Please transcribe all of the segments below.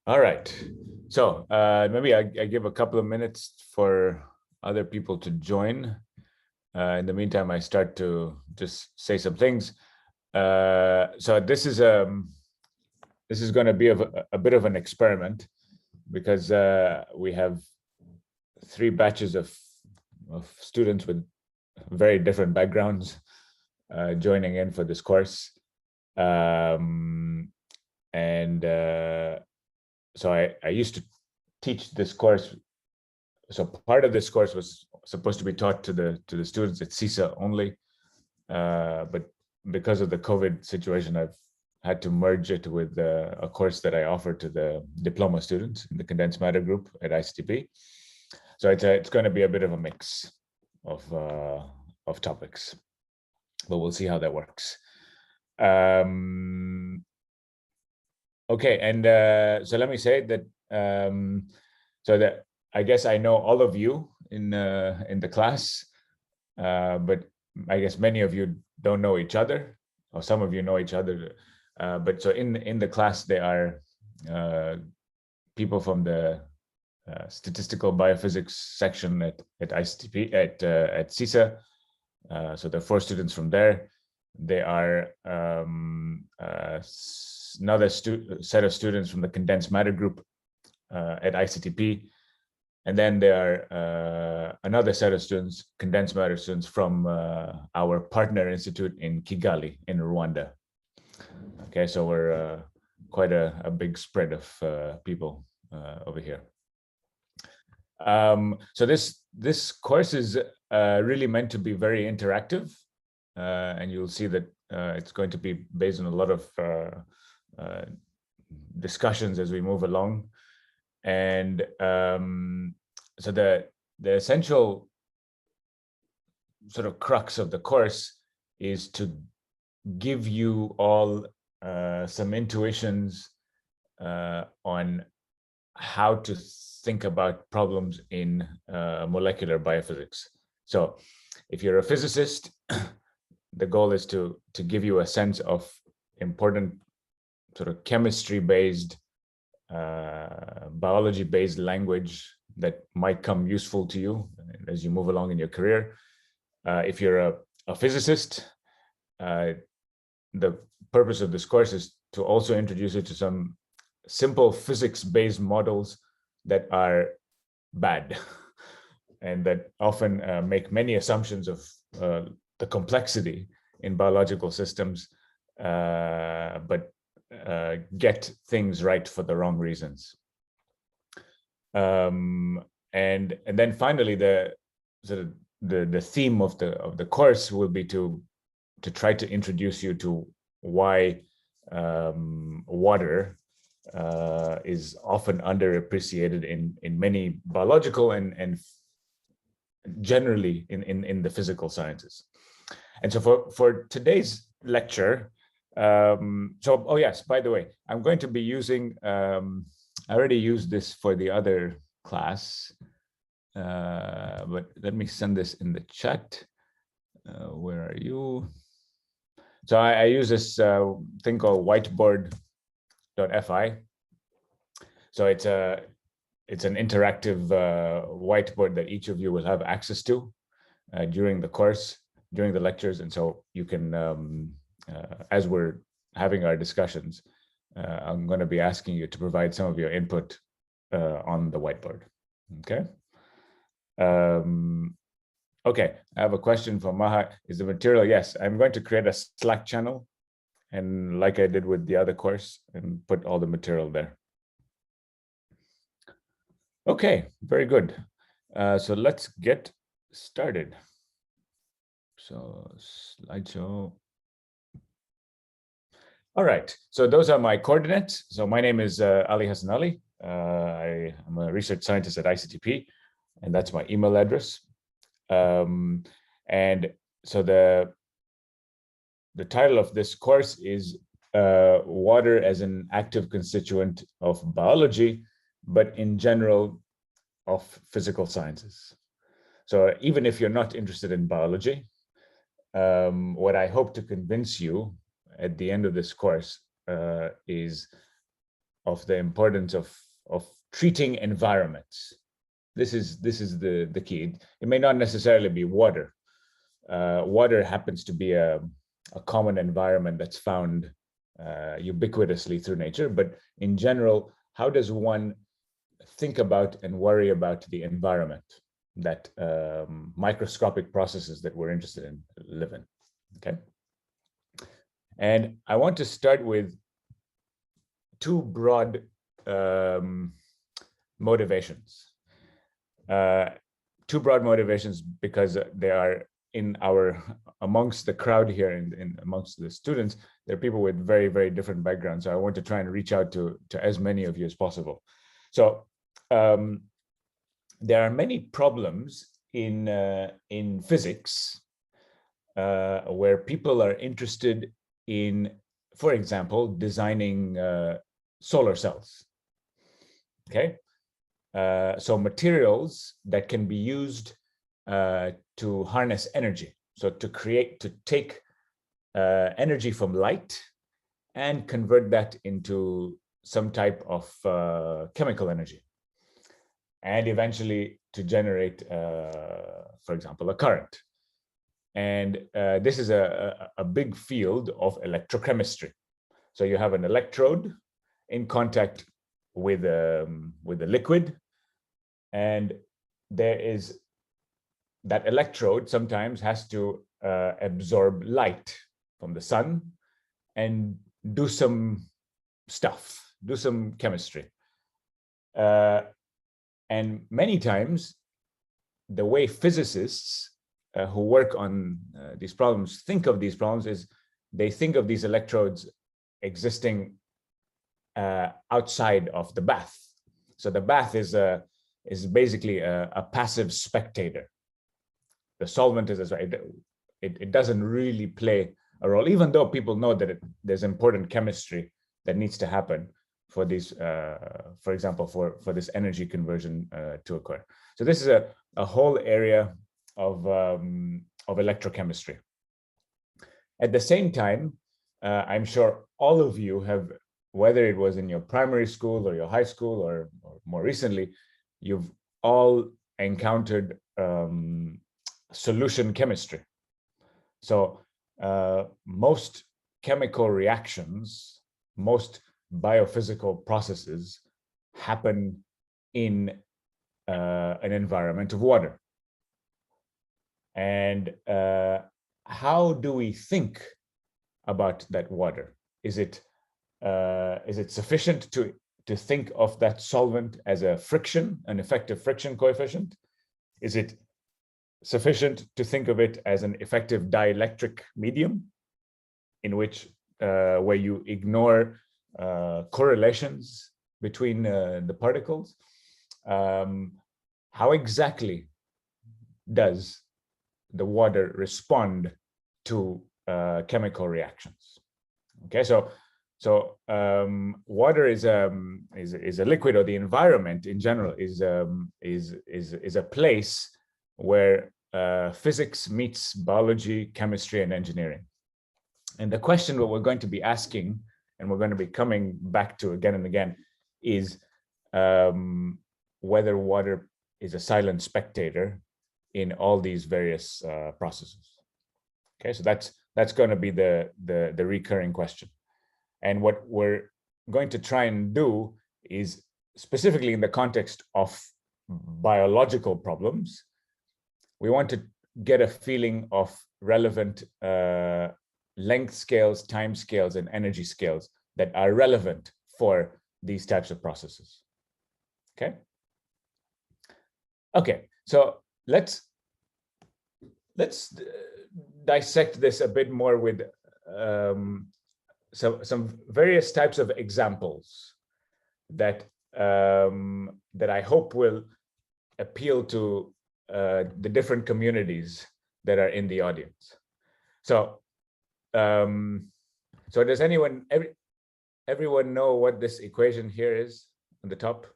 All right. So maybe I give a couple of minutes for other people to join. In the meantime, I start to just say some things. So this is going to be a bit of an experiment because we have three batches of students with very different backgrounds joining in for this course. And so I used to teach this course. So part of this course was supposed to be taught to the students at CISA only, but because of the COVID situation, I've had to merge it with a course that I offer to the diploma students in the condensed matter group at ICTP. So it's going to be a bit of a mix of topics, but we'll see how that works. Okay, and so let me say that so that I guess I know all of you in the class, but I guess many of you don't know each other, or some of you know each other. But so in the class, there are people from the statistical biophysics section at ICTP at CISA. So there are 4 students from there. There are another set of students from the condensed matter group at ICTP. And then there are another set of students, condensed matter students from our partner institute in Kigali, in Rwanda. Okay, so we're quite a big spread of people over here. So this course is really meant to be very interactive, and you'll see that it's going to be based on a lot of discussions as we move along. And so the essential sort of crux of the course is to give you all some intuitions on how to think about problems in molecular biophysics. So if you're a physicist, the goal is to give you a sense of important sort of chemistry-based, biology-based language that might come useful to you as you move along in your career. If you're a physicist, the purpose of this course is to also introduce you to some simple physics-based models that are bad and that often make many assumptions of the complexity in biological systems, but get things right for the wrong reasons. And then finally, the theme of the course will be to try to introduce you to why water is often underappreciated in many biological and generally in the physical sciences. And so for today's lecture, oh yes, by the way, I'm going to be using, I already used this for the other class, but let me send this in the chat. Where are you? So I use this thing called whiteboard.fi. So it's an interactive whiteboard that each of you will have access to during the course, during the lectures. And so you can, as we're having our discussions, I'm going to be asking you to provide some of your input on the whiteboard. Okay. Okay, I have a question from Maha. Is the material? Yes, I'm going to create a Slack channel, and like I did with the other course, and put all the material there. Okay, very good. So let's get started. So slideshow. All right, so those are my coordinates. So my name is Ali Hassanali. I am a research scientist at ICTP, and that's my email address. And so the title of this course is Water as an Active Constituent of Biology, but in general of physical sciences. So even if you're not interested in biology, what I hope to convince you at the end of this course is the importance of treating environments. This is the key. It may not necessarily be water. Water happens to be a common environment that's found ubiquitously through nature, but in general, how does one think about and worry about the environment that microscopic processes that we're interested in live in? Okay. And I want to start with two broad motivations. Two broad motivations because they are amongst the crowd here and amongst the students, there are people with very, very different backgrounds. So I want to try and reach out to as many of you as possible. So there are many problems in physics where people are interested in, for example, designing solar cells. Okay, so materials that can be used to harness energy, so to take energy from light and convert that into some type of chemical energy, and eventually to generate, for example, a current. And this is a big field of electrochemistry. So you have an electrode in contact with a liquid, and there is that electrode sometimes has to absorb light from the sun and do some stuff, do some chemistry. And many times, the way physicists who work on these problems think of these problems is they think of these electrodes existing outside of the bath. So the bath is basically a passive spectator. The solvent is it doesn't really play a role, even though people know that there's important chemistry that needs to happen for these, for example, for this energy conversion to occur. So this is a whole area of electrochemistry. At the same time, I'm sure all of you have, whether it was in your primary school or your high school or more recently, you've all encountered solution chemistry. So most chemical reactions, most biophysical processes happen in an environment of water. And how do we think about that water? Is it sufficient to think of that solvent as a friction, an effective friction coefficient? Is it sufficient to think of it as an effective dielectric medium, in which where you ignore correlations between the particles? How exactly does the water respond to chemical reactions? Okay, so water is a liquid, or the environment in general is a place where physics meets biology, chemistry, and engineering. And the question that we're going to be asking, and we're going to be coming back to again and again, is whether water is a silent spectator in all these various processes. Okay, so that's going to be the recurring question. And what we're going to try and do is, specifically in the context of biological problems, we want to get a feeling of relevant length scales, time scales, and energy scales that are relevant for these types of processes. Okay. Okay, so let's dissect this a bit more with some various types of examples that that I hope will appeal to the different communities that are in the audience. So does everyone know what this equation here is on the top?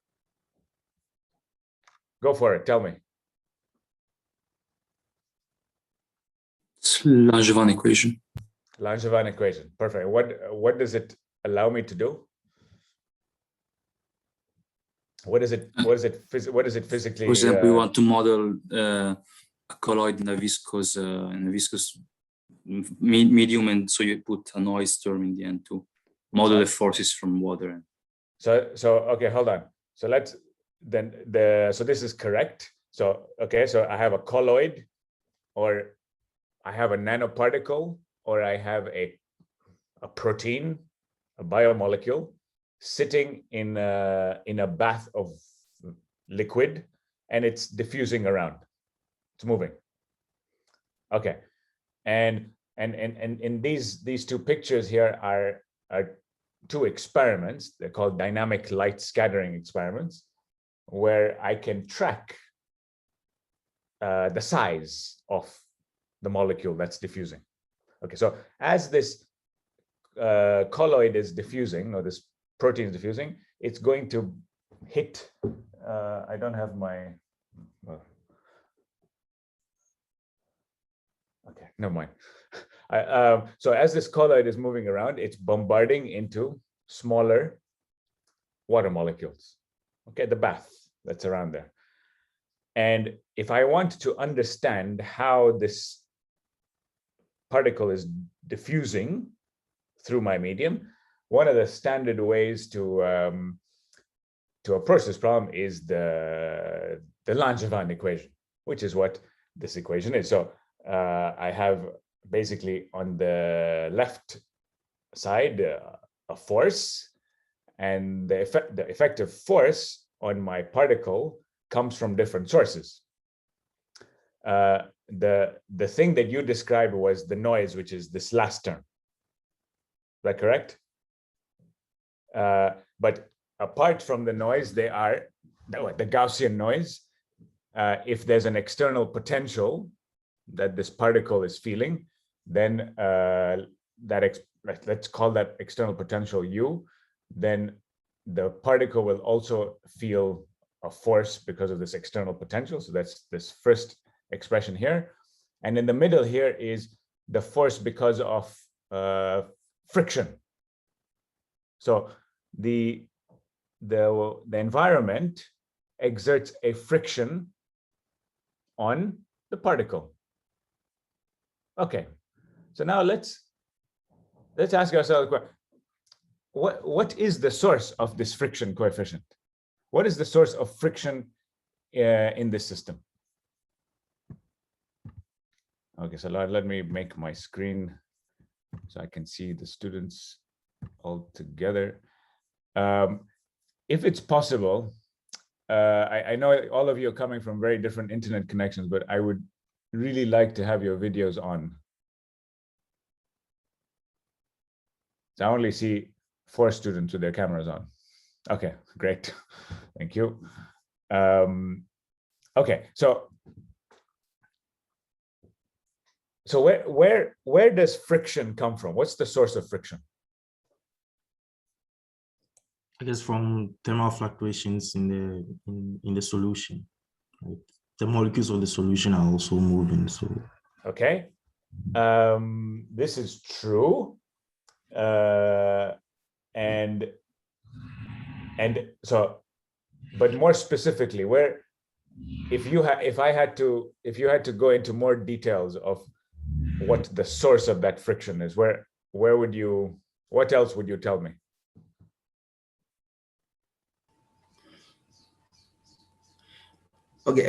Go for it, tell me. It's Langevin equation. Langevin equation, perfect. What does it allow me to do? What is it? What is it? What is it physically? For example, we want to model a colloid in a viscous medium, and so you put a noise term in the end to model the forces from water. So okay, hold on. So let's then so this is correct. So okay, so I have a colloid, or I have a nanoparticle, or I have a protein, a biomolecule, sitting in a bath of liquid, and it's diffusing around. It's moving. Okay, and in these two pictures here are two experiments. They're called dynamic light scattering experiments, where I can track the size of the molecule that's diffusing. Okay, so as this colloid is diffusing, or this protein is diffusing, it's going to hit. I don't have my. Well, okay, never mind. So as this colloid is moving around, it's bombarding into smaller water molecules. Okay, the bath that's around there. And if I want to understand how this particle is diffusing through my medium, one of the standard ways to approach this problem is the Langevin equation, which is what this equation is. So I have basically on the left side a force, and the effective force on my particle comes from different sources. The thing that you described was the noise, which is this last term. Is that correct? But apart from the noise, they are the Gaussian noise. If there's an external potential that this particle is feeling, then let's call that external potential U. Then the particle will also feel a force because of this external potential. So that's this first expression here. And in the middle here is the force because of friction. So the environment exerts a friction on the particle. Okay, so now let's ask ourselves, what is the source of this friction coefficient? What is the source of friction in this system? Okay, so let me make my screen so I can see the students all together. If it's possible, I know all of you are coming from very different internet connections, but I would really like to have your videos on. So I only see 4 students with their cameras on. Okay, great. Thank you. Okay, so where does friction come from? What's the source of friction? I guess from thermal fluctuations in the solution. Right? The molecules of the solution are also moving. So okay, this is true, and so, but more specifically, where if you had to go into more details of what the source of that friction is, where would you? What else would you tell me? Okay,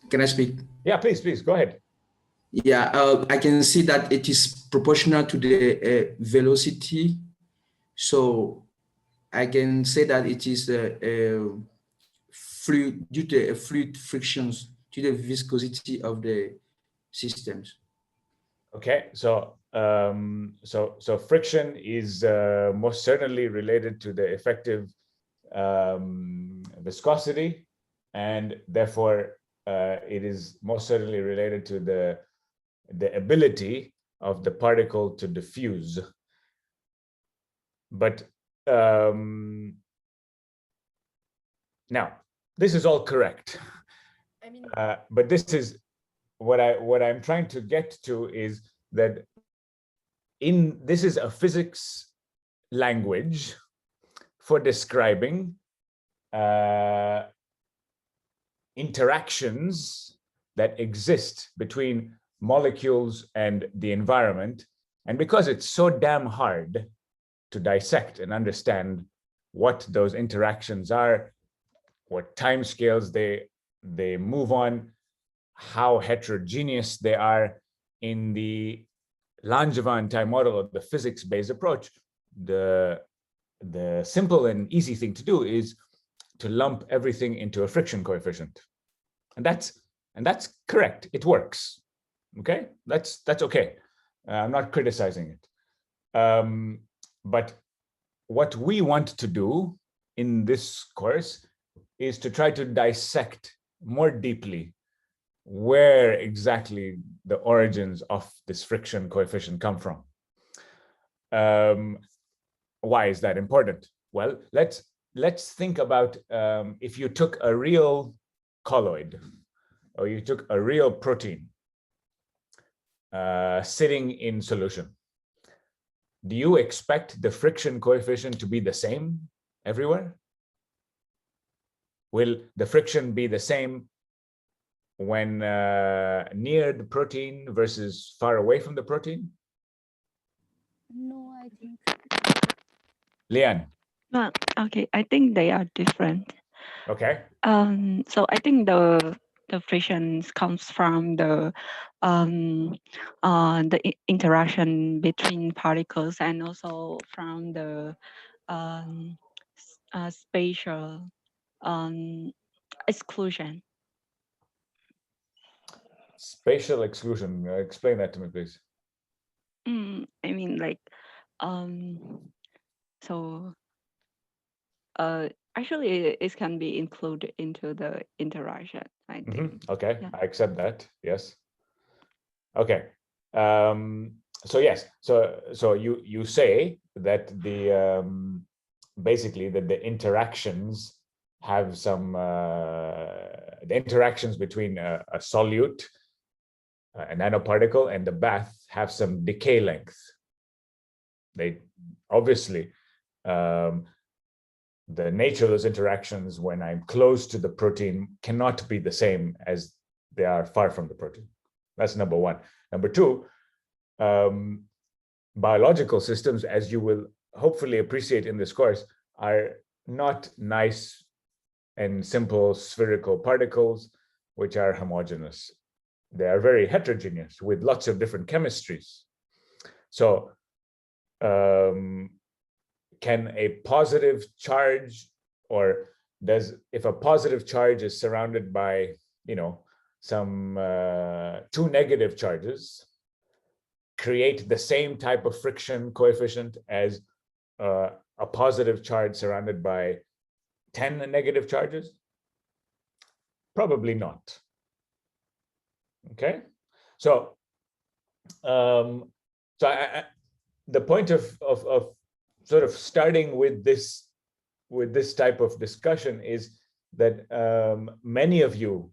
can I speak? Yeah, please go ahead. Yeah, I can see that it is proportional to the velocity. So I can say that it is fluid due to fluid frictions to the viscosity of the systems. Okay, so so friction is most certainly related to the effective viscosity, and therefore it is most certainly related to the ability of the particle to diffuse. But now this is all correct. I mean, but this is what I'm trying to get to is that this is a physics language for describing interactions that exist between molecules and the environment. And because it's so damn hard to dissect and understand what those interactions are, what timescales they move on, how heterogeneous they are in the Langevin time model of the physics-based approach, the simple and easy thing to do is to lump everything into a friction coefficient. And that's correct. It works. Okay, that's okay. I'm not criticizing it. But what we want to do in this course is to try to dissect more deeply where exactly the origins of this friction coefficient come from. Why is that important? Well, let's think about if you took a real colloid or you took a real protein sitting in solution. Do you expect the friction coefficient to be the same everywhere? Will the friction be the same when near the protein versus far away from the protein? No, I think. Lian. Well, okay, I think they are different. Okay. So I think the friction comes from the interaction between particles and also from the spatial exclusion. Spatial exclusion. Explain that to me, please. I mean, like, so actually, it can be included into the interaction, I think. Okay, yeah. I accept that. Yes. Okay. So yes. So you say that the basically that the interactions have some the interactions between a solute, a nanoparticle, and the bath have some decay length. They obviously the nature of those interactions when I'm close to the protein cannot be the same as they are far from the protein. That's number one. Number two, biological systems, as you will hopefully appreciate in this course, are not nice and simple spherical particles which are homogeneous. They are very heterogeneous with lots of different chemistries. So can a positive charge, or if a positive charge is surrounded by, some two negative charges, create the same type of friction coefficient as a positive charge surrounded by 10 negative charges? Probably not. Okay, so the point of sort of starting with this type of discussion is that many of you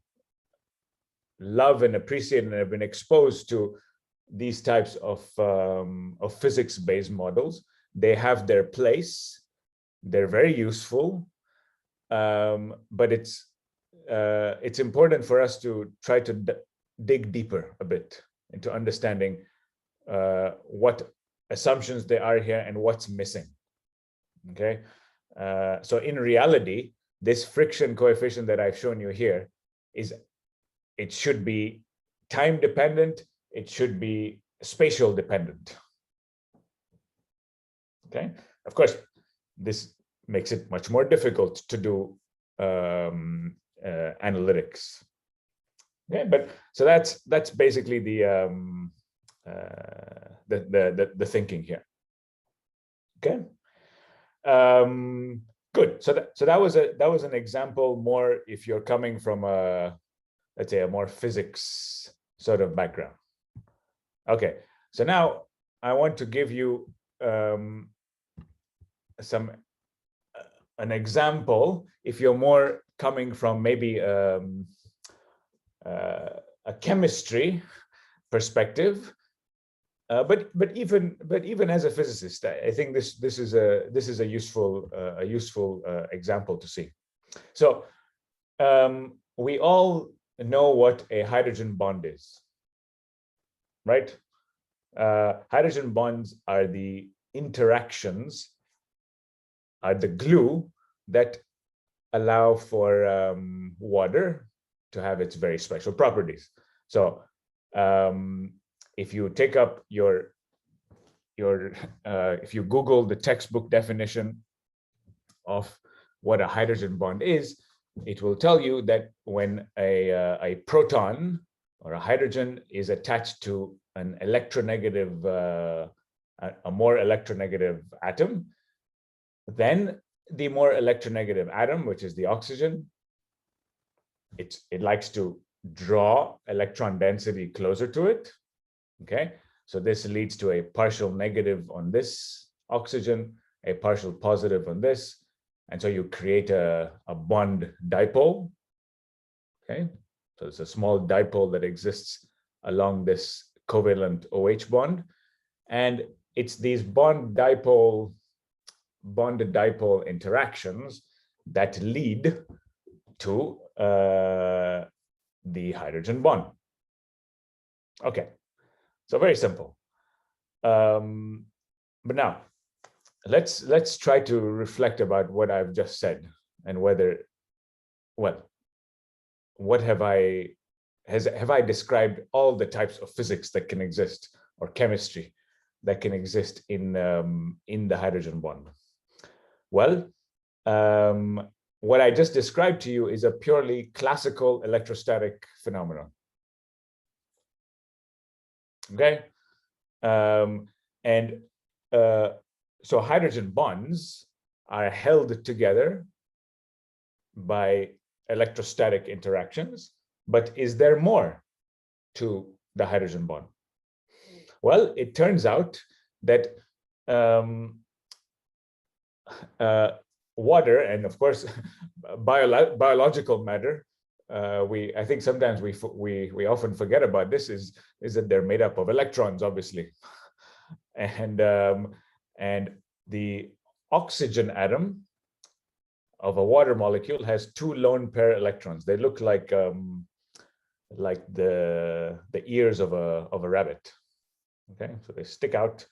love and appreciate and have been exposed to these types of physics-based models. They have their place. They're very useful, but it's important for us to try to dig deeper a bit into understanding what assumptions there are here and what's missing. Okay, so in reality, this friction coefficient that I've shown you here it should be time dependent. It should be spatial dependent. Okay, of course, this makes it much more difficult to do analytics. Okay, but so that's basically the thinking here. Okay, good. So that was an example more if you're coming from a, let's say, a more physics sort of background. Okay, so now I want to give you an example if you're more coming from maybe a chemistry perspective, but even as a physicist, I think this is a useful example to see. So we all know what a hydrogen bond is, right? Hydrogen bonds are the interactions, are the glue that allow for water to have its very special properties. So if you take up if you Google the textbook definition of what a hydrogen bond is, it will tell you that when a proton or a hydrogen is attached to an electronegative, a more electronegative atom, then the more electronegative atom, which is the oxygen, it likes to draw electron density closer to it. Okay, so this leads to a partial negative on this oxygen, a partial positive on this, and so you create a bond dipole. Okay, so it's a small dipole that exists along this covalent OH bond, and it's these bonded dipole interactions that lead to the hydrogen bond. Okay, so very simple. But now let's try to reflect about what I've just said and whether, well, what have I described all the types of physics that can exist, or chemistry that can exist in the hydrogen bond? Well, what I just described to you is a purely classical electrostatic phenomenon. Okay, so hydrogen bonds are held together by electrostatic interactions, but is there more to the hydrogen bond? Well, it turns out that water, and of course biological matter, I think sometimes we often forget about this, is that they're made up of electrons, obviously, and the oxygen atom of a water molecule has 2 lone pair electrons. They look like the ears of a rabbit. Okay, so they stick out,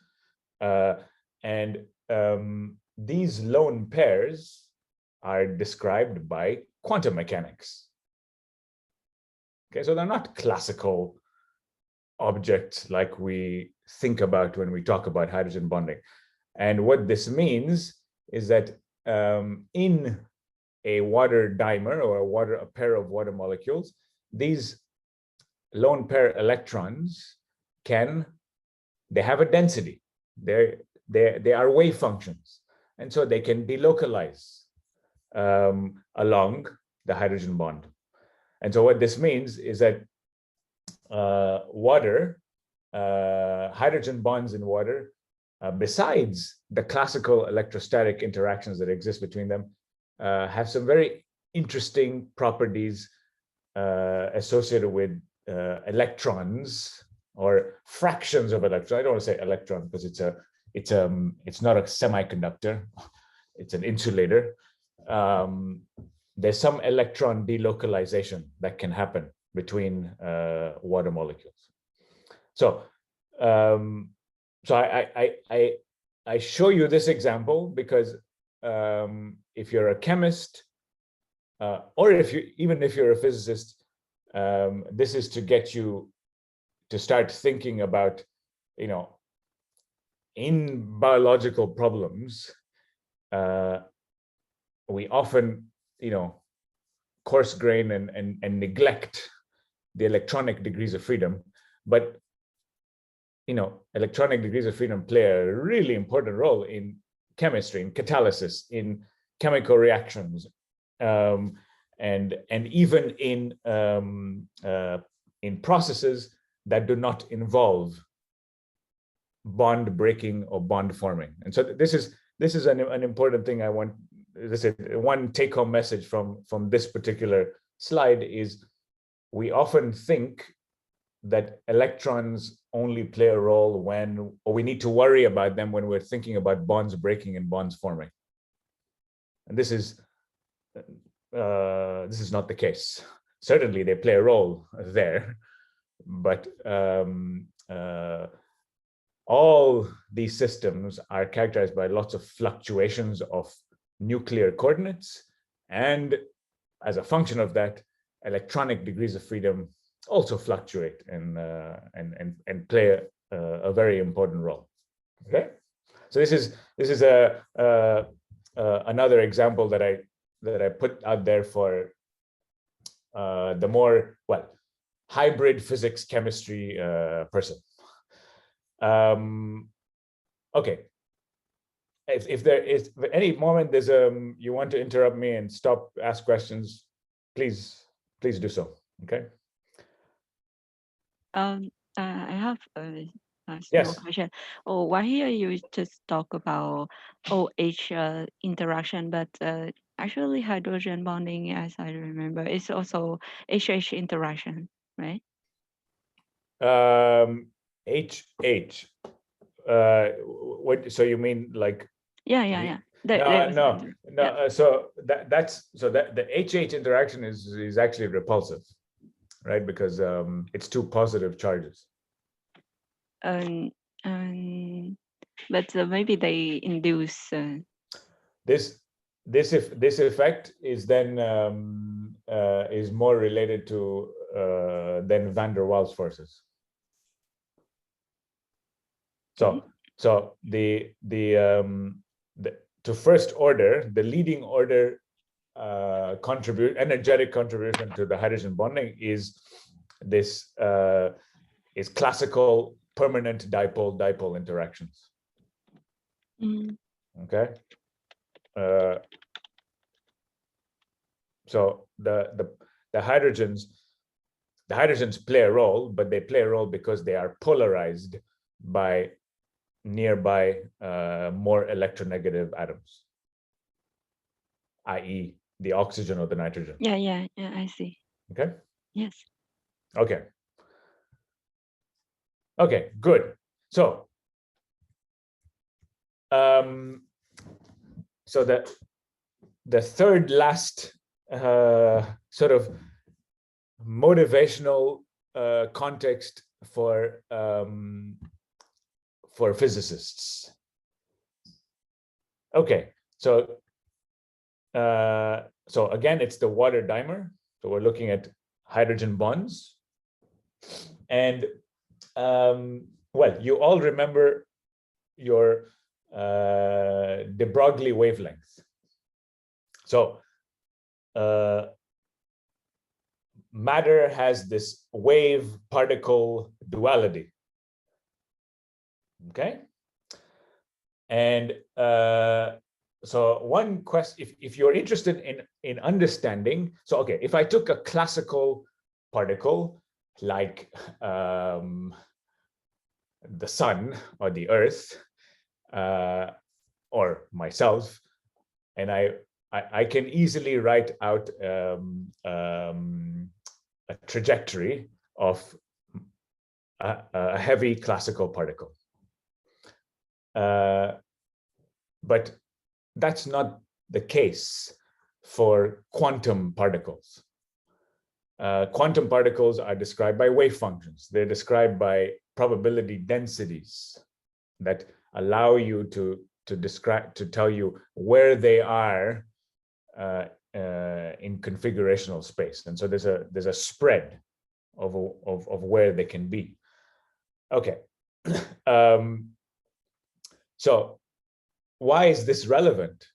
and these lone pairs are described by quantum mechanics. Okay, so they're not classical objects like we think about when we talk about hydrogen bonding. And what this means is that in a water dimer or a pair of water molecules, these lone pair electrons they have a density. They are wave functions, and so they can delocalize along the hydrogen bond. And so what this means is that hydrogen bonds in water, besides the classical electrostatic interactions that exist between them, have some very interesting properties associated with electrons or fractions of electrons. I don't want to say electron because it's not a semiconductor, it's an insulator. There's some electron delocalization that can happen between water molecules. So I show you this example because if you're a chemist, or even if you're a physicist, this is to get you to start thinking about, in biological problems, we often, coarse grain and neglect the electronic degrees of freedom, but electronic degrees of freedom play a really important role in chemistry, in catalysis, in chemical reactions, and even in processes that do not involve bond breaking or bond forming. And so this is an important thing I want. This is one take-home message from this particular slide is we often think that electrons only play a role or we need to worry about them when we're thinking about bonds breaking and bonds forming. And this is this is not the case. Certainly, they play a role there, but all these systems are characterized by lots of fluctuations of nuclear coordinates, and as a function of that, electronic degrees of freedom also fluctuate and play a very important role. Okay, so this is another example that I put out there for the more hybrid physics chemistry person. Okay, if there is any moment there's you want to interrupt me and stop, ask questions, please do so. Okay. I have a small Yes. question. Oh, why here you just talk about OH interaction, but actually hydrogen bonding, as I remember, is also HH interaction, right? HH. What? So you mean like? Yeah. No. So the HH interaction is actually repulsive, right? Because it's two positive charges. But maybe they induce. This effect is then is more related to than van der Waals forces. So to first order, the leading order energetic contribution to the hydrogen bonding is this is classical permanent dipole interactions. Okay. So the hydrogens play a role, but they play a role because they are polarized by nearby more electronegative atoms, i.e. the oxygen or the nitrogen. Yeah, I see. Okay. Yes. Okay, good. So so the third last sort of motivational context for physicists. Okay, so again, it's the water dimer. So we're looking at hydrogen bonds, and well, you all remember your de Broglie wavelength. So matter has this wave-particle duality. Okay, and so one question, if you're interested in understanding, so okay, if I took a classical particle like the sun or the earth or myself, and I can easily write out a trajectory of a heavy classical particle. But that's not the case for quantum particles. Quantum particles are described by wave functions. They're described by probability densities that allow you to tell you where they are in configurational space. And so there's a spread of where they can be. Okay. So why is this relevant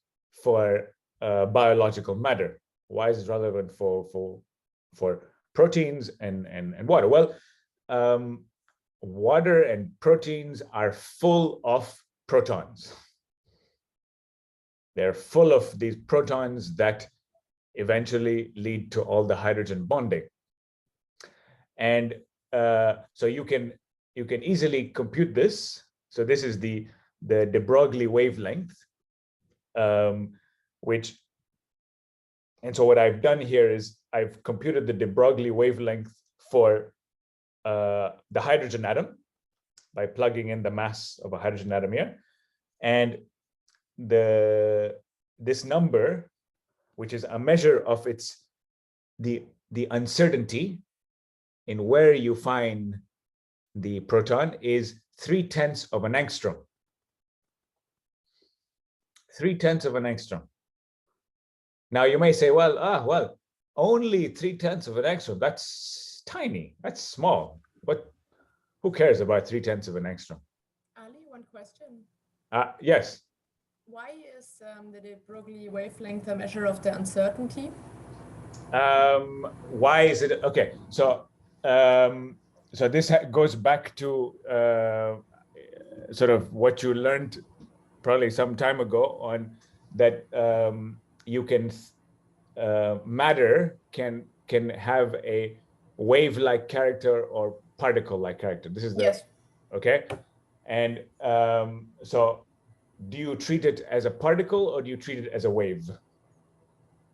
for biological matter? Why is it relevant for proteins and water? Well, water and proteins are full of protons. They're full of these protons that eventually lead to all the hydrogen bonding. And so you can easily compute this. So this is the de Broglie wavelength, and so what I've done here is I've computed the de Broglie wavelength for the hydrogen atom by plugging in the mass of a hydrogen atom here, and this number which is a measure of the uncertainty in where you find the proton, is 0.3 of an angstrom. 0.3 of an angstrom. Now you may say, well, only 0.3 of an angstrom. That's tiny. That's small. But who cares about 0.3 of an angstrom? Ali, one question. Yes. Why is the Broglie wavelength a measure of the uncertainty? Why is it? Okay, so this goes back to sort of what you learned probably some time ago on that you can matter can have a wave-like character or particle-like character. This is the Yes. Okay, and so do you treat it as a particle or do you treat it as a wave?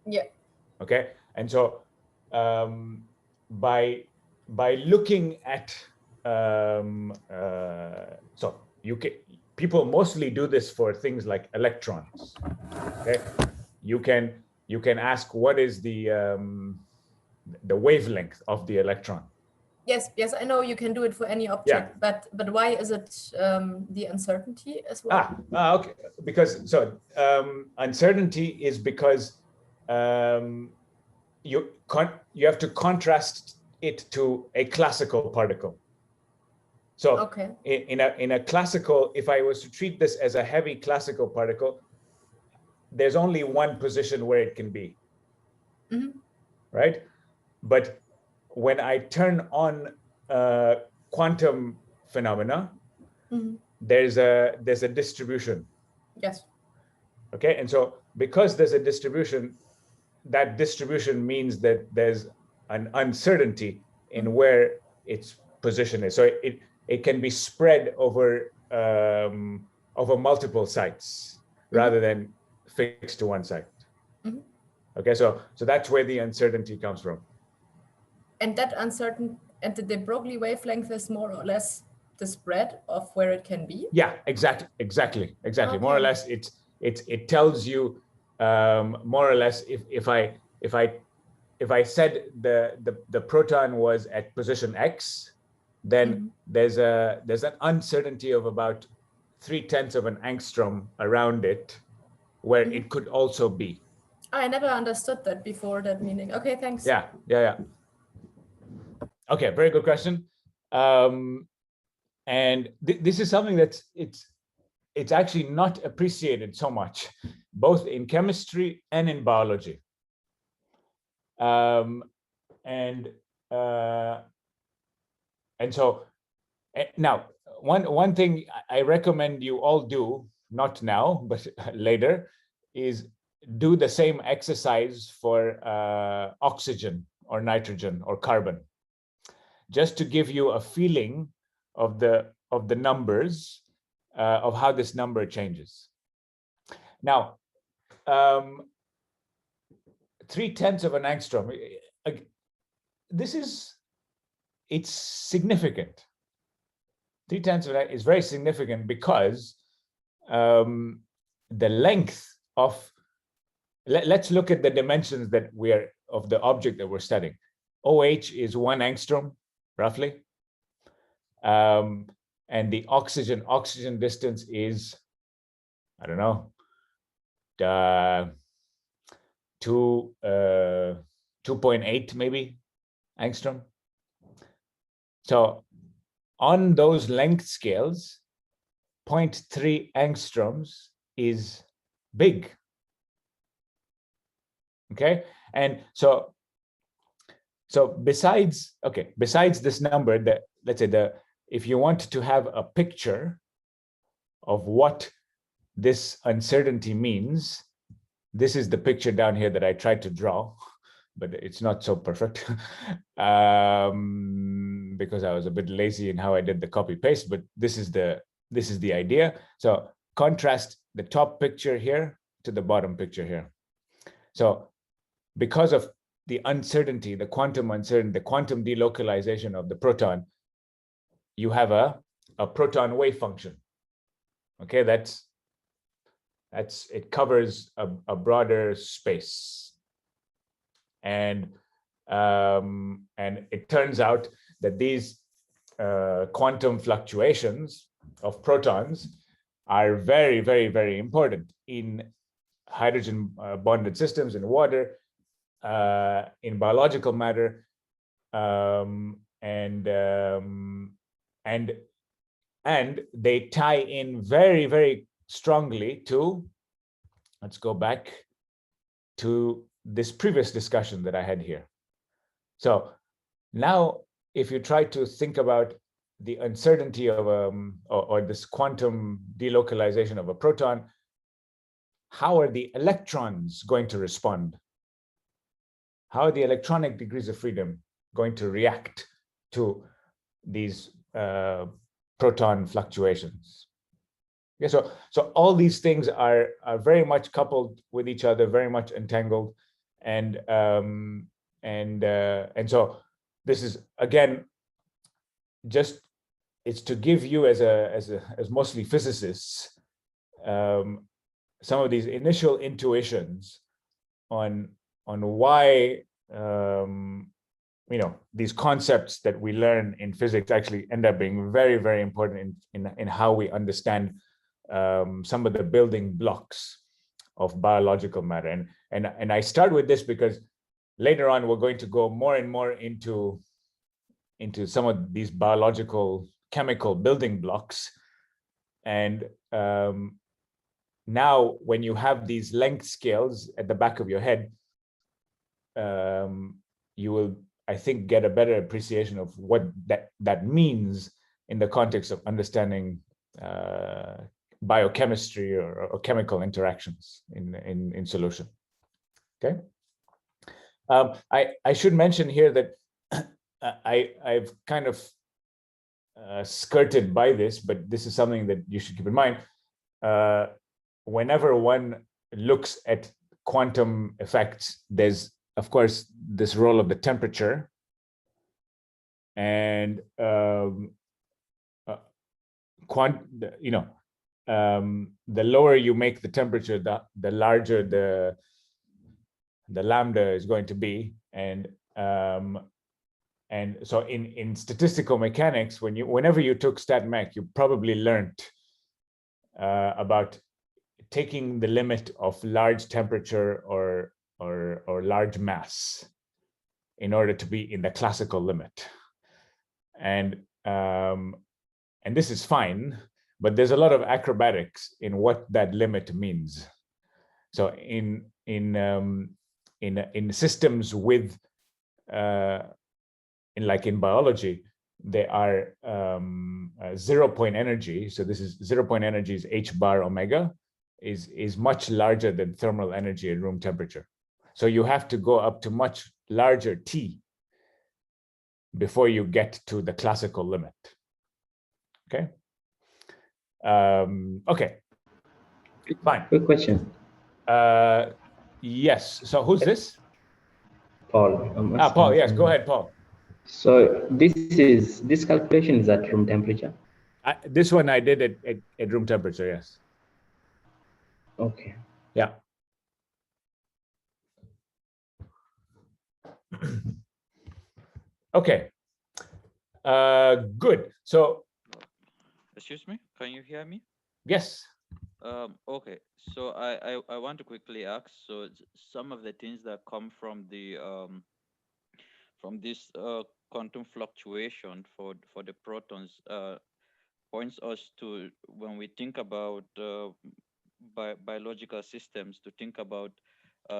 Yeah. Okay, and so by looking at so people mostly do this for things like electrons. Okay, you can ask what is the wavelength of the electron. Yes, I know you can do it for any object, but why is it the uncertainty as well? Okay, because so uncertainty is because you have to contrast it to a classical particle. So Okay. in a classical, if I was to treat this as a heavy classical particle, there's only one position where it can be, right? But when I turn on quantum phenomena, there's a distribution. Yes. Okay, and so because there's a distribution, that distribution means that there's an uncertainty in where its position is. So it can be spread over multiple sites rather than fixed to one site. Okay, so that's where the uncertainty comes from. And that the Broglie wavelength is more or less the spread of where it can be. Yeah, exactly. Okay. More or less, it tells you more or less if I said the proton was at position X, then there's an uncertainty of about 0.3 of an angstrom around it, where it could also be. I never understood that before, that meaning. Okay, thanks. Yeah. Okay, very good question. And this is something that's it's actually not appreciated so much, both in chemistry and in biology. And so now one thing I recommend you all do, not now but later, is do the same exercise for oxygen or nitrogen or carbon, just to give you a feeling of the numbers, of how this number changes. Now, 0.3 of an angstrom, it's significant. 0.3 of an is very significant because the length of, let's look at the dimensions that of the object that we're studying. OH is 1 angstrom, roughly. And the oxygen distance is, I don't know, 2.8 maybe angstrom. So on those length scales, 0.3 angstroms is big. Okay, and so besides this number, that let's say if you want to have a picture of what this uncertainty means, this is the picture down here that I tried to draw, but it's not so perfect because I was a bit lazy in how I did the copy paste, but this is the idea. So contrast the top picture here to the bottom picture here. So because of the uncertainty, the quantum uncertainty, the quantum delocalization of the proton, you have a proton wave function. Okay, it covers a broader space. And it turns out that these quantum fluctuations of protons are very, very, very important in hydrogen bonded systems, in water, in biological matter, and they tie in very, very strongly to, let's go back to this previous discussion that I had here. So now, if you try to think about the uncertainty of or this quantum delocalization of a proton, how are the electrons going to respond? How are the electronic degrees of freedom going to react to these proton fluctuations? Yeah, so all these things are very much coupled with each other, very much entangled, and so this is, again, just, it's to give you as mostly physicists some of these initial intuitions on why these concepts that we learn in physics actually end up being very, very important in how we understand some of the building blocks of biological matter. And I start with this because later on we're going to go more and more into some of these biological chemical building blocks. And now when you have these length scales at the back of your head, you will, I think, get a better appreciation of what that means in the context of understanding biochemistry or chemical interactions in solution. Okay. I should mention here that I've kind of skirted by this, but this is something that you should keep in mind. Whenever one looks at quantum effects, there's, of course, this role of the temperature, and the lower you make the temperature, the larger the lambda is going to be, and so in statistical mechanics, whenever you took stat mech, you probably learned about taking the limit of large temperature or large mass in order to be in the classical limit, and this is fine, but there's a lot of acrobatics in what that limit means. So in systems with in biology, they are 0 point energy. So this is 0 point energy is h bar omega is much larger than thermal energy at room temperature. So you have to go up to much larger T before you get to the classical limit. Okay. Okay. Fine. Quick question. Yes. So who's this? Paul. Paul. Yes. Go ahead, Paul. So this calculation is at room temperature. This one I did at room temperature. Yes. Okay. Yeah. Okay. Good. So. Excuse me. Can you hear me? Yes. Okay. So I want to quickly ask. So some of the things that come from the from this quantum fluctuation for the protons points us to, when we think about biological systems, to think about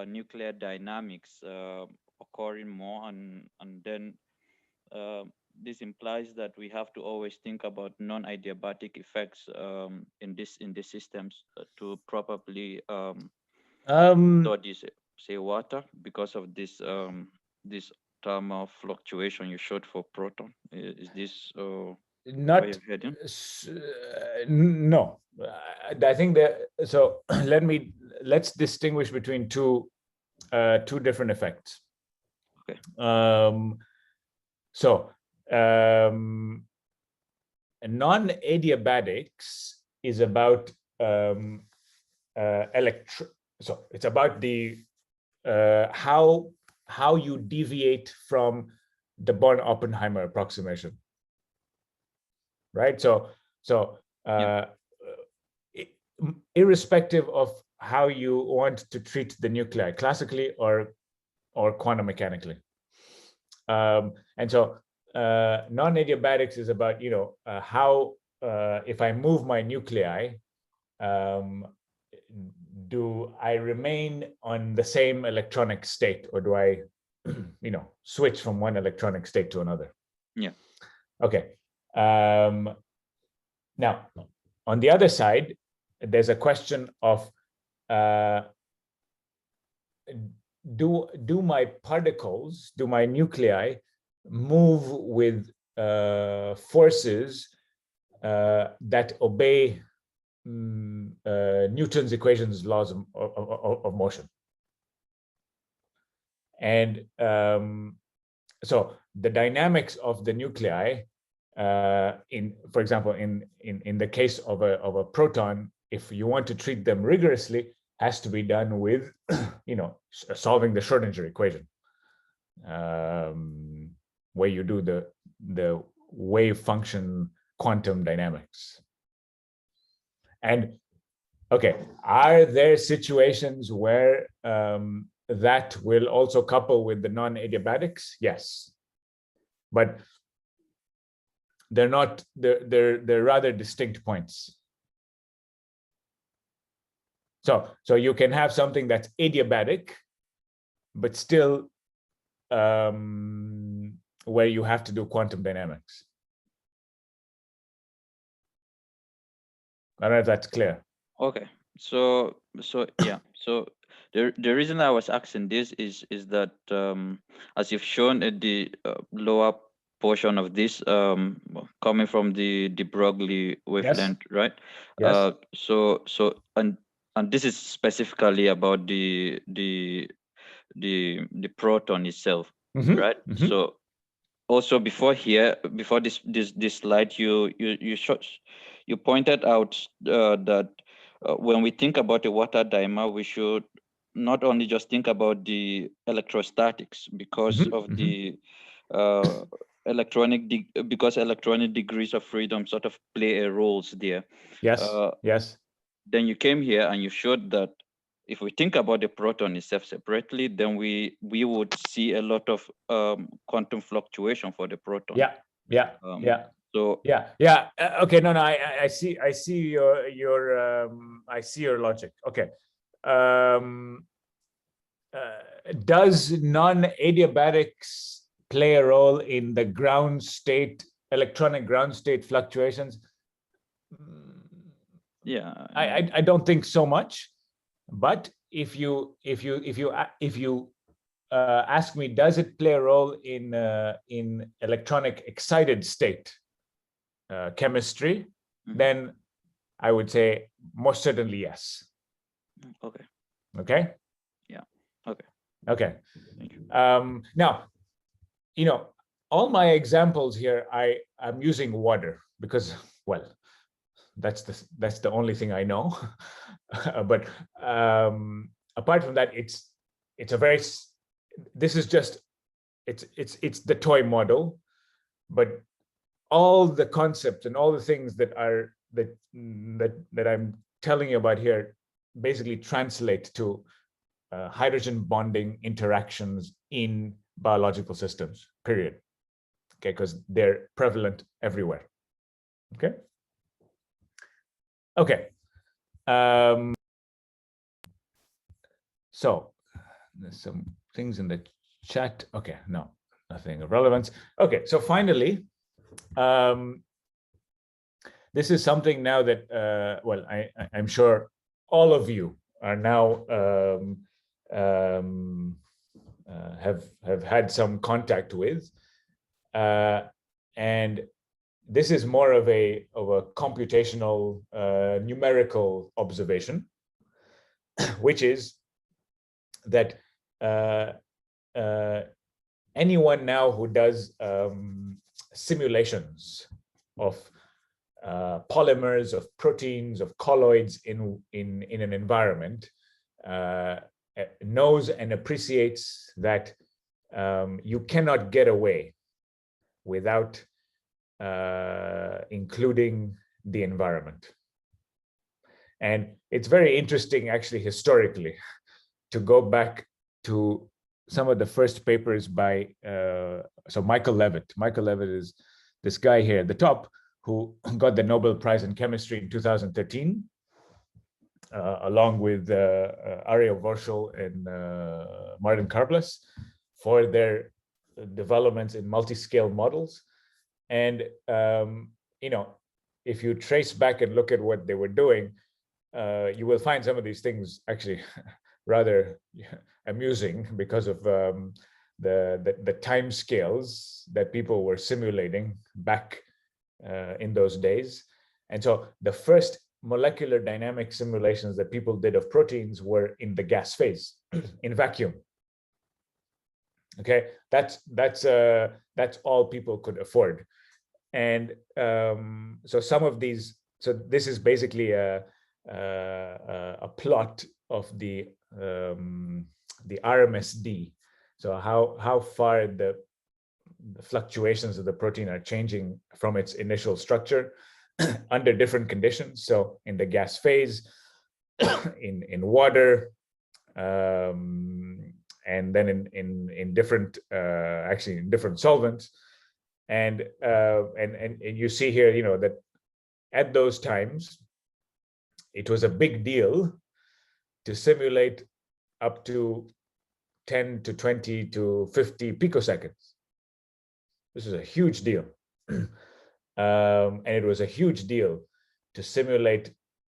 nuclear dynamics occurring more, and then this implies that we have to always think about non-adiabatic effects in the systems to properly store this, say, water, because of this this thermal fluctuation you showed for proton. Is this not no? I think that, so let's distinguish between two different effects. Okay. Non-adiabatics is about so it's about the how how you deviate from the Born-Oppenheimer approximation, right? So irrespective of how you want to treat the nuclei, classically or quantum mechanically. And so non-adiabatics is about, how if I move my nuclei, do I remain on the same electronic state, or do I, switch from one electronic state to another? Yeah. Okay. Now, on the other side, there's a question of do my particles, do my nuclei move with forces that obey Newton's equations, laws of motion? And so the dynamics of the nuclei, for example, in the case of a proton, if you want to treat them rigorously, has to be done with, solving the Schrodinger equation, where you do the wave function quantum dynamics. And okay, are there situations where that will also couple with the non-adiabatics? Yes, but they're not. They're rather distinct points. So you can have something that's adiabatic, but still where you have to do quantum dynamics. I don't know if that's clear. Okay, so yeah, so the reason I was asking this is that as you've shown at the lower portion of this, coming from the Broglie wavelength, yes. Right? Yes. So and this is specifically about the proton itself, mm-hmm. Right? Mm-hmm. So also before this slide, you pointed out that when we think about a water dimer, we should not only just think about the electrostatics because mm-hmm. of the electronic degrees of freedom sort of play a roles there. Yes. Yes. Then you came here and you showed that if we think about the proton itself separately, then we would see a lot of quantum fluctuation for the proton. Yeah. So okay, no, I see your I see your logic. Okay. Does non-adiabatics play a role in the ground state, electronic ground state fluctuations? Yeah, I don't think so much. But if you ask me, does it play a role in electronic excited state chemistry? Mm-hmm. Then I would say most certainly yes. Okay. Okay. Yeah. Okay. Okay. Thank you. Now, all my examples here, I'm using water because, well, that's the only thing I know. But apart from that, it's a very, this is just, it's the toy model, but all the concepts and all the things that I'm telling you about here basically translate to hydrogen bonding interactions in biological systems, period. Okay, because they're prevalent everywhere. Okay. Okay. So there's some things in the chat. Okay, no, nothing of relevance. Okay, so finally, this is something now that, well, I'm sure all of you are now have had some contact with, and this is more of a computational numerical observation, which is that anyone now who does simulations of polymers, of proteins, of colloids in an environment knows and appreciates that you cannot get away without including the environment. And it's very interesting, actually, historically, to go back to some of the first papers by, so Michael Levitt. Michael Levitt is this guy here at the top who got the Nobel Prize in Chemistry in 2013, along with Ariel Vorschel and Martin Karplus for their developments in multi-scale models. And, you know, if you trace back and look at what they were doing, you will find some of these things actually rather amusing because of the time scales that people were simulating back in those days. And so the first molecular dynamic simulations that people did of proteins were in the gas phase, in vacuum. Okay, that's all people could afford. And so some of these, so this is basically a plot of the RMSD. So how far the fluctuations of the protein are changing from its initial structure under different conditions. So in the gas phase, in water, and then in different actually in different solvents. And you see here, you know, that at those times, it was a big deal to simulate up to 10 to 20 to 50 picoseconds. This is a huge deal. And it was a huge deal to simulate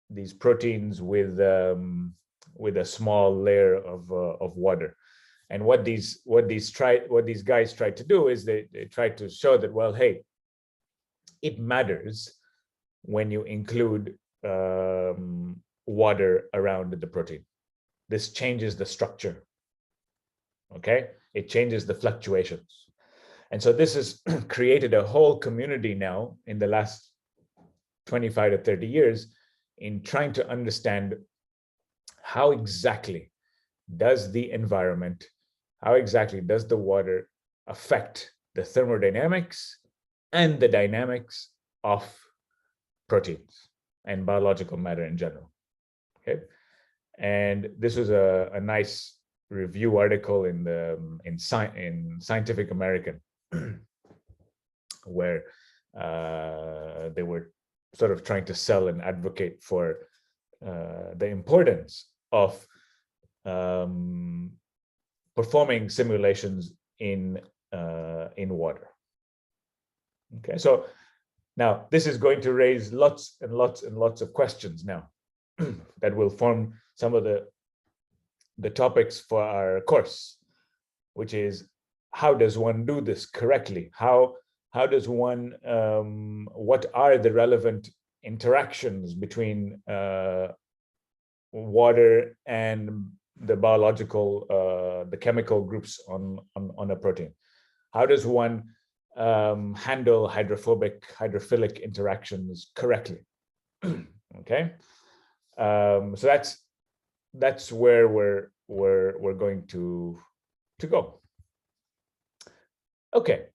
these proteins with a small layer of water. And what these guys tried to do is they tried to show that, well, hey, it matters when you include water around the protein. This changes the structure. Okay, it changes the fluctuations. And so this has created a whole community now in the last 25 to 30 years in trying to understand how exactly does the environment, how exactly does the water affect the thermodynamics and the dynamics of proteins and biological matter in general. Okay, and this was a nice review article in Scientific American, where they were sort of trying to sell and advocate for the importance of performing simulations in water. Okay, so now this is going to raise lots and lots and lots of questions now that will form some of the topics for our course, which is, how does one do this correctly? How does one, what are the relevant interactions between water and the biological, the chemical groups on a protein? How does one handle hydrophilic interactions correctly? Okay, so that's where we're going to go. Okay,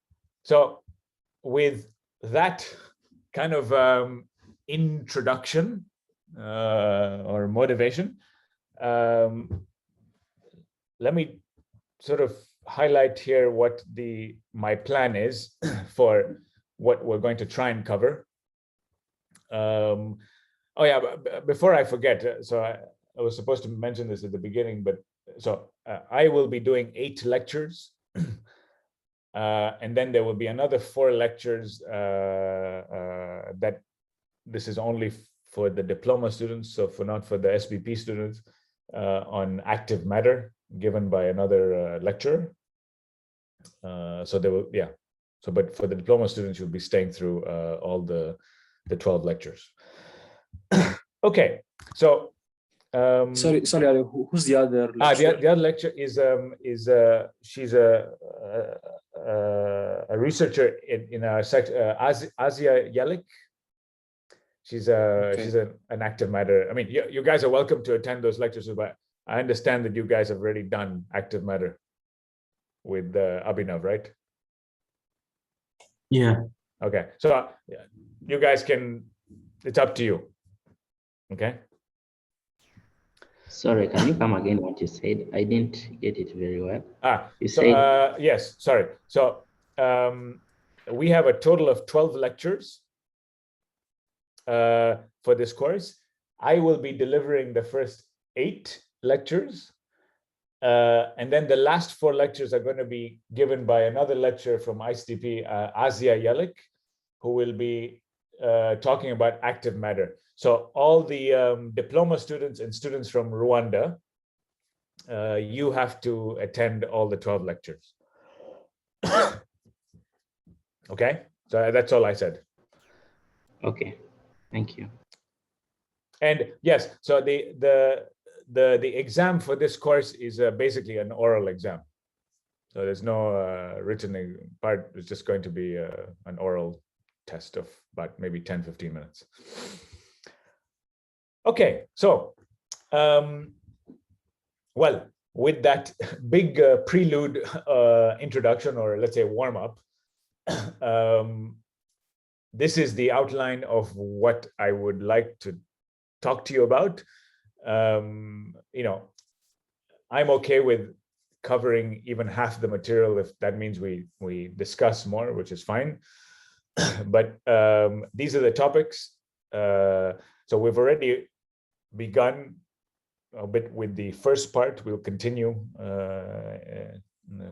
so with that kind of introduction or motivation, let me sort of highlight here what my plan is for what we're going to try and cover. Oh yeah, before I forget, so I was supposed to mention this at the beginning, but so I will be doing 8 lectures. And then there will be another 4 lectures that this is only for the diploma students, so not for the SBP students, on active matter given by another lecturer. So there will, yeah. So, but for the diploma students, you'll be staying through all the 12 lectures. Okay, so sorry, Ali, who's the other lecturer? The other lecturer is she's a researcher in our sector, Asia Yelik. She's an active matter. I mean, you guys are welcome to attend those lectures, but I understand that you guys have already done active matter. with Abhinav, right? Yeah. Okay, so you guys can, it's up to you. Okay. Sorry, can you come again what you said? I didn't get it very well. You So said yes, sorry. So we have a total of 12 lectures for this course. I will be delivering the first 8 lectures. And then the last 4 lectures are going to be given by another lecturer from ICTP, Asia Yelik, who will be talking about active matter. So all the diploma students and students from Rwanda, you have to attend all the 12 lectures. Okay, so that's all I said. okay, thank you. And yes, so the exam for this course is basically an oral exam. So there's no written part. It's just going to be an oral test of about maybe 10-15 minutes. Okay, so well, with that big prelude introduction, or let's say warm up, this is the outline of what I would like to talk to you about. You know, I'm okay with covering even half the material if that means we discuss more, which is fine. But these are the topics. So we've already begun a bit with the first part. We'll continue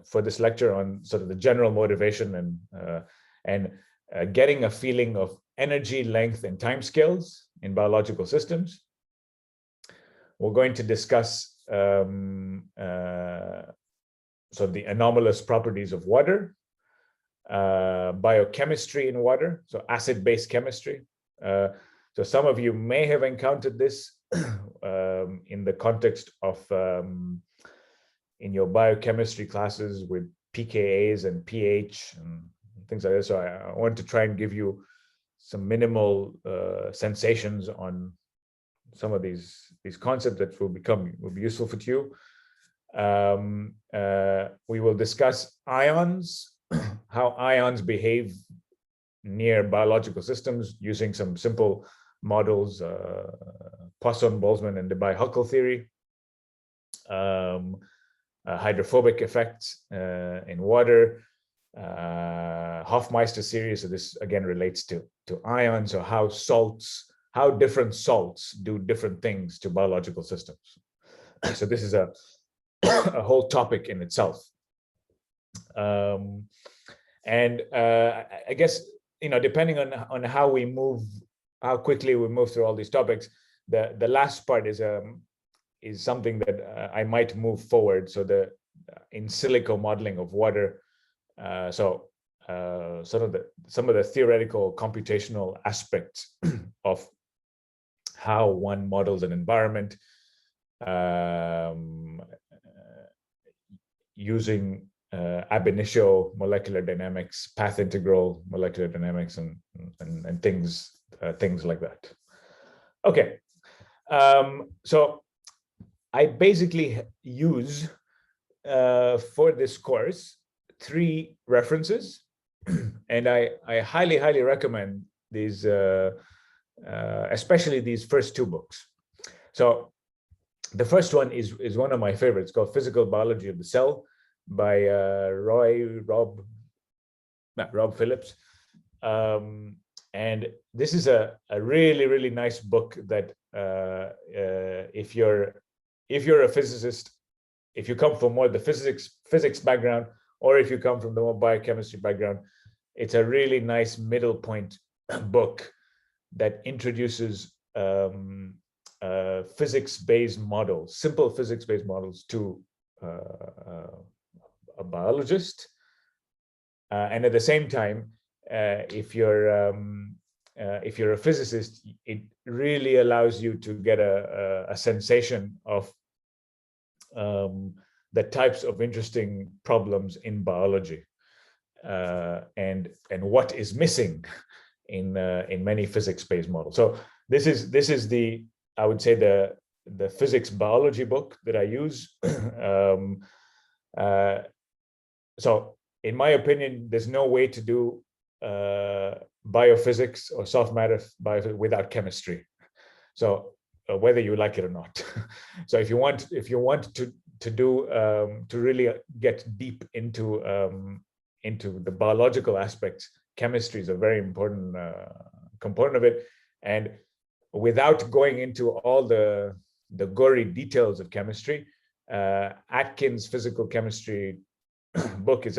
for this lecture on sort of the general motivation and getting a feeling of energy, length, and timescales in biological systems. We're going to discuss so the anomalous properties of water, biochemistry in water, so acid-base chemistry. So some of you may have encountered this in the context of in your biochemistry classes with pKa's and pH and things like that. So I want to try and give you some minimal sensations on some of these concepts that will be useful for you. We will discuss ions, how ions behave near biological systems using some simple models, Poisson, Boltzmann, and Debye-Huckel theory, hydrophobic effects in water, Hofmeister series. So this again relates to ions, or how different salts do different things to biological systems. So this is a whole topic in itself. And I guess, you know, depending on how we move, how quickly we move through all these topics, the last part is something that I might move forward. So the in silico modeling of water. So some of the theoretical computational aspects of how one models an environment using ab initio molecular dynamics, path integral molecular dynamics, and things like that. Okay, so I basically use for this course 3 references, and I highly recommend these, especially these first 2 books. So the first one is one of my favorites, called Physical Biology of the Cell by Rob Phillips. And this is a really nice book that if you're a physicist, if you come from more the physics background, or if you come from the more biochemistry background, it's a really nice middle point book that introduces physics-based models, simple physics-based models to a biologist. And at the same time, if you're a physicist, it really allows you to get a sensation of the types of interesting problems in biology and what is missing in many physics-based models. So this is the, I would say, the physics biology book that I use. so in my opinion, there's no way to do biophysics or soft matter without chemistry. So whether you like it or not. So if you want to do to really get deep into the biological aspects, chemistry is a very important component of it. And without going into all the gory details of chemistry, Atkins' physical chemistry book is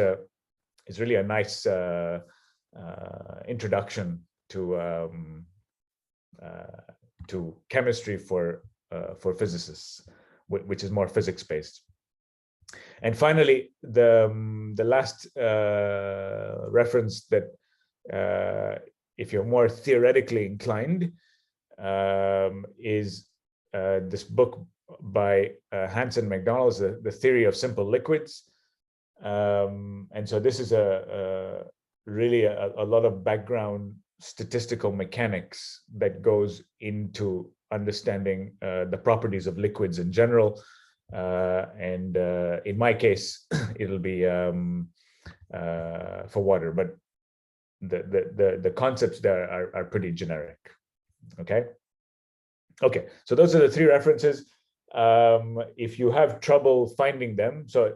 really a nice introduction to chemistry for physicists, which is more physics based. And finally, the last reference that if you're more theoretically inclined is this book by Hansen McDonald, The Theory of Simple Liquids. And so this is really a lot of background statistical mechanics that goes into understanding the properties of liquids in general. And in my case, it'll be for water, but the concepts there are pretty generic. Okay. Okay, so those are the three references. If you have trouble finding them, so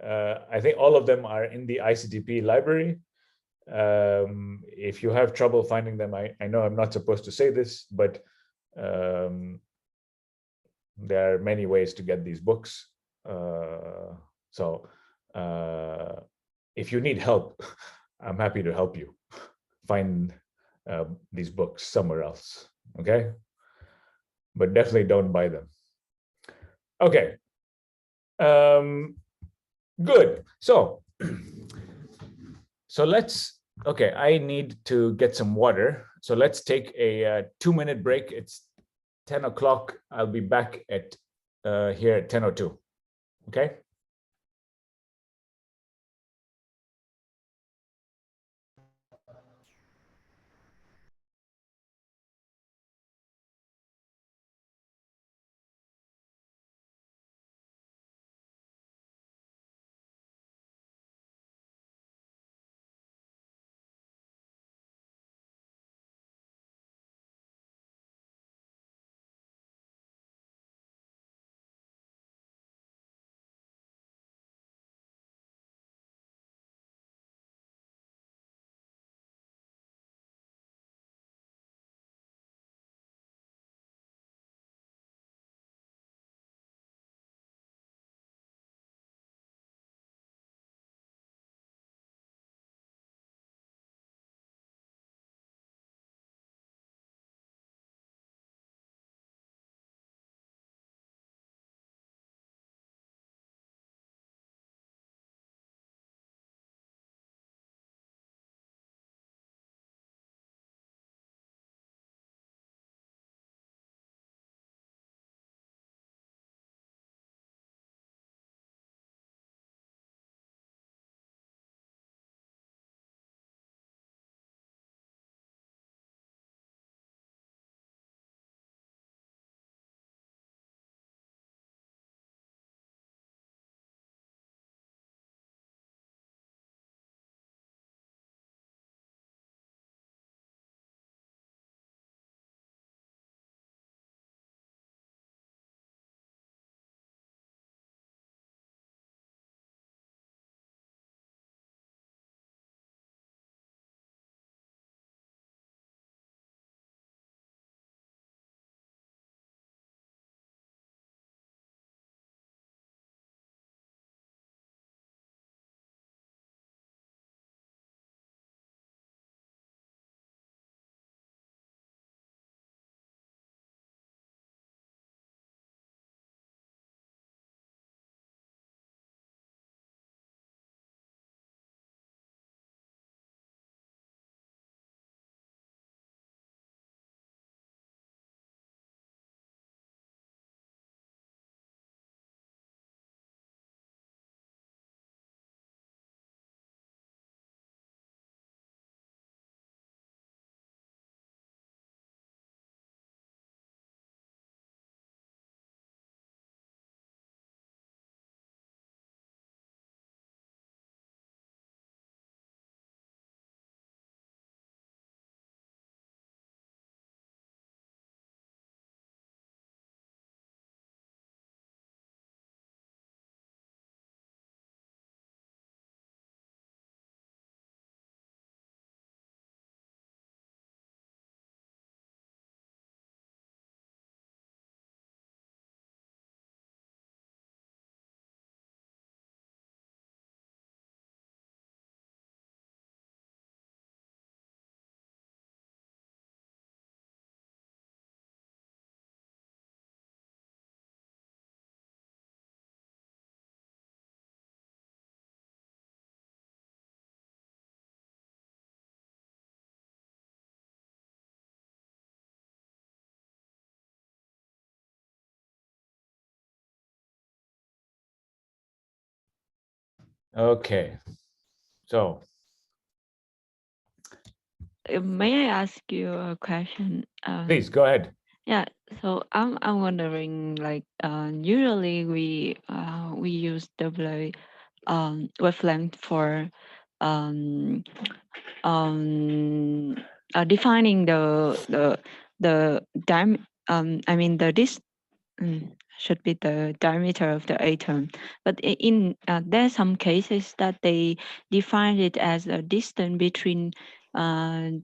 I think all of them are in the ICTP library. If you have trouble finding them, I know I'm not supposed to say this, but there are many ways to get these books. So if you need help, I'm happy to help you find these books somewhere else, okay? But definitely don't buy them. Okay, good. So let's, okay, I need to get some water. So let's take a 2-minute break. It's 10 o'clock. I'll be back at here at 10:02, okay? Okay, so May I ask you a question? please go ahead. Yeah, so I'm wondering, like, usually we use double wavelength for um, defining the I mean the should be the diameter of the atom, but in there are some cases that they define it as a distance between the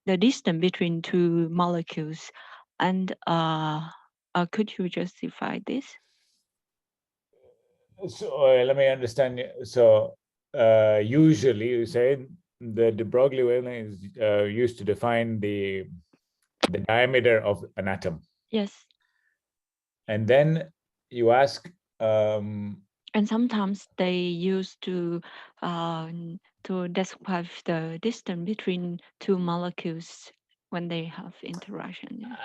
distance between two molecules, and could you justify this? So let me understand. So usually you say the Broglie wavelength is used to define the diameter of an atom. Yes. And then you ask. And sometimes they used to describe the distance between two molecules when they have interaction.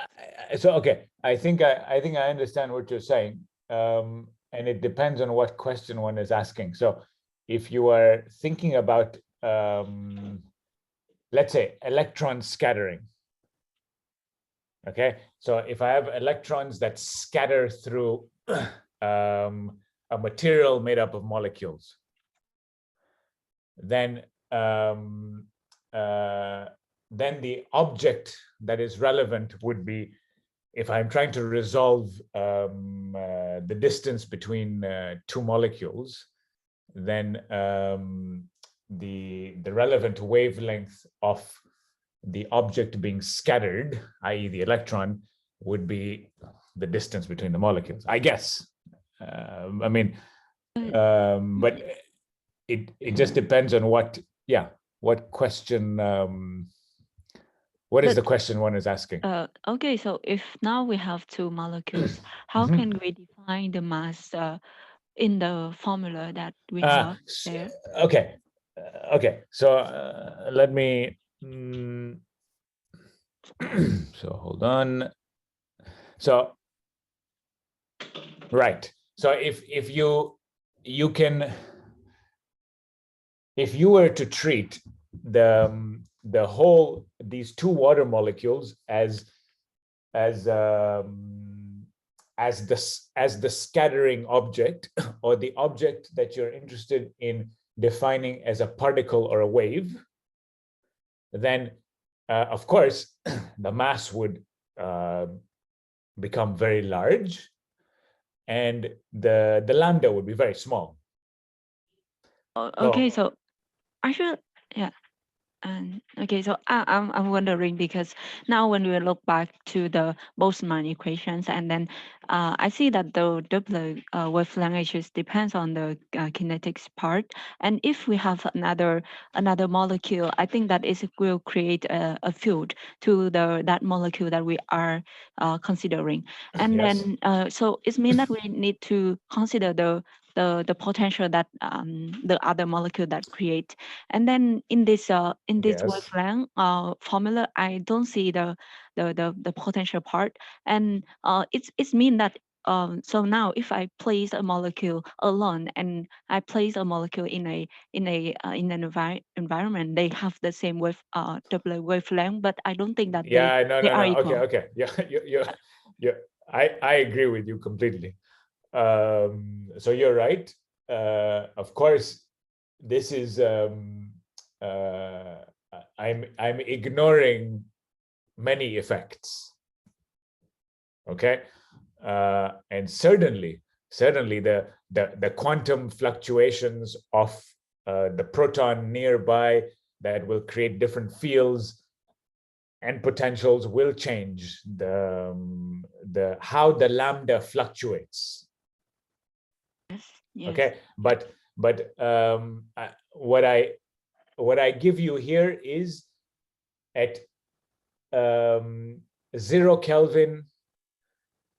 So okay, I think I understand what you're saying, and it depends on what question one is asking. So if you are thinking about let's say electron scattering, okay, so if I have electrons that scatter through a material made up of molecules, then the object that is relevant would be, if I'm trying to resolve the distance between two molecules, then the relevant wavelength of the object being scattered, i.e. the electron, would be the distance between the molecules, I guess. I mean, but it just depends on what question, what is the question one is asking? Okay, so if now we have two molecules, how can we define the mass in the formula that we have there? Okay, so let me, so hold on. So, right. So if you can, if you were to treat the whole, these two water molecules as the scattering object, or the object that you're interested in defining as a particle or a wave, then of course the mass would become very large, and the lambda would be very small. Okay, so actually, yeah. Okay, so I'm wondering, because now when we look back to the Boltzmann equations, and then I see that the Doppler wavelength depends on the kinetics part, and if we have another molecule, I think that it will create a field to that molecule that we are considering, and yes. Then so it means that we need to consider the potential that the other molecule that create, and then in this Yes. wavelength formula, I don't see the potential part, and it's mean that so now if I place a molecule alone and I place a molecule in an environment, they have the same double wavelength, but I don't think that they are equal. Okay, yeah, I agree with you completely. So you're right. Of course, this is I'm ignoring many effects. Okay, and certainly the quantum fluctuations of the proton nearby that will create different fields and potentials will change the how the lambda fluctuates. Yes. Okay, but what I give you here is at 0 Kelvin,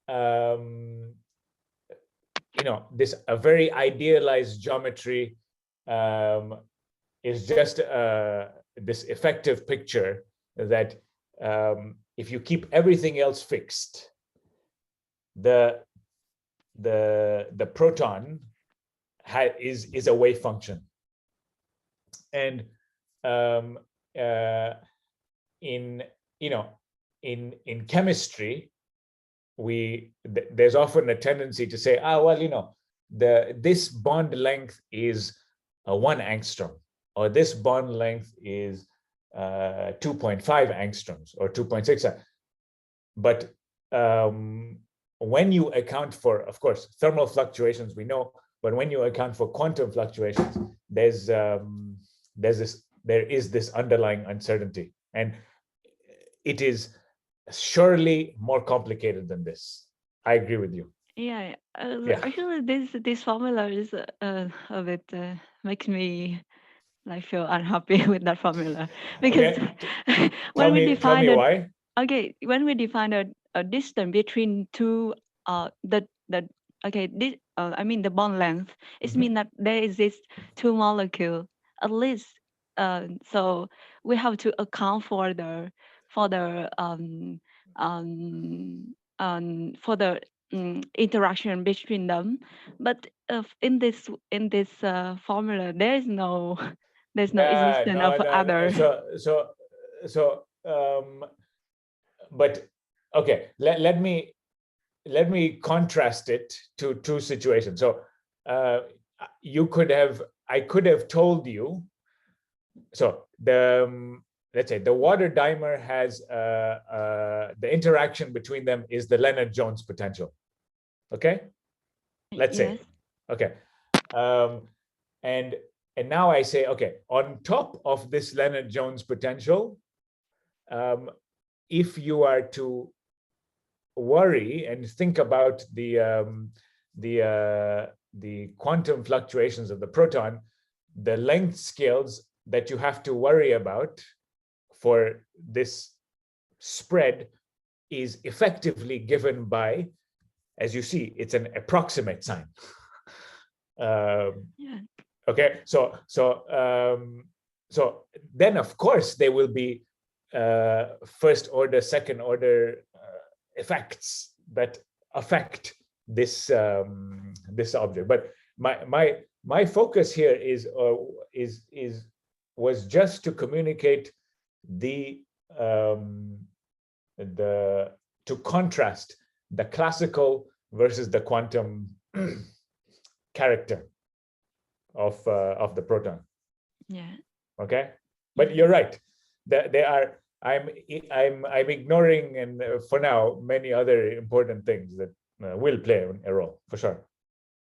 you know, this a very idealized geometry is just this effective picture that if you keep everything else fixed, the proton is a wave function. And in chemistry, there's often a tendency to say, well, this bond length is 1 angstrom, or this bond length is 2.5 angstroms or 2.6. But when you account for, of course, thermal fluctuations, we know, but when you account for quantum fluctuations, there is this underlying uncertainty, and it is surely more complicated than this. I agree with you. Yeah, actually, this formula is a bit makes me like feel unhappy with that formula, because when we define tell me why. Okay, when we define a distance between two I mean the bond length, it means that there exists two molecules at least. So we have to account for the interaction between them. But in this formula, there is no existence of other. But okay, let me contrast it to two situations. So I could have told you. So let's say the water dimer has the interaction between them is the Leonard-Jones potential. Okay, let's say. Okay, and now I say, okay, on top of this Leonard-Jones potential, if you are to worry and think about the quantum fluctuations of the proton, the length scales that you have to worry about for this spread is effectively given by, as you see, it's an approximate sign. Okay, so then of course there will be first order, second order effects that affect this this object. But my focus here was just to communicate to contrast the classical versus the quantum character of the proton. Yeah. Okay, but you're right. They are. I'm ignoring, and for now, many other important things that will play a role for sure.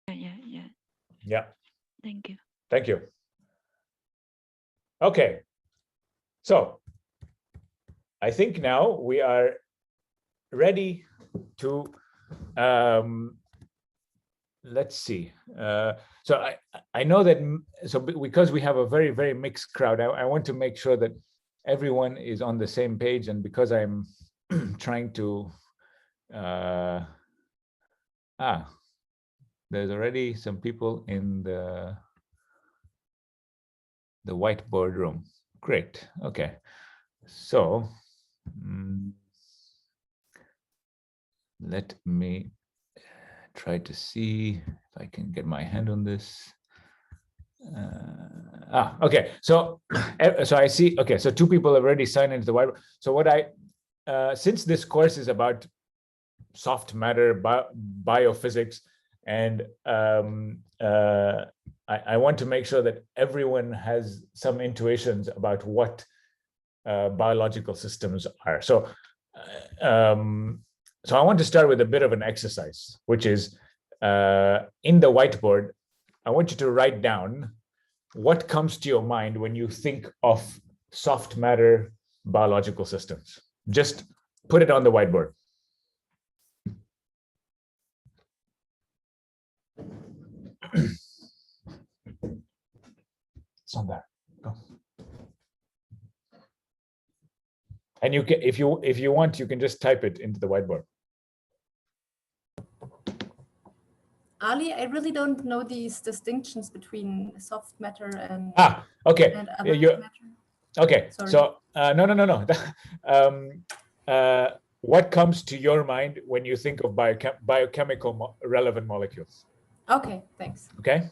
Yeah. Thank you. Thank you. Okay, so I think now we are ready to let's see. So I know that, so because we have a very, very mixed crowd, I want to make sure that everyone is on the same page, and because I'm trying to there's already some people in the whiteboard room. Great. Okay, so let me try to see if I can get my hand on this. Okay, so I see. Okay, so 2 people have already signed into the whiteboard. So what since this course is about soft matter, biophysics, and I want to make sure that everyone has some intuitions about what biological systems are. So so I want to start with a bit of an exercise, which is in the whiteboard, I want you to write down what comes to your mind when you think of soft matter biological systems. Just put it on the whiteboard. It's on there. Go. And you can, if you want, you can just type it into the whiteboard. Ali, I really don't know these distinctions between soft matter and okay. and other matter. Okay. Sorry. So no. What comes to your mind when you think of biochemical relevant molecules? Okay, thanks. Okay.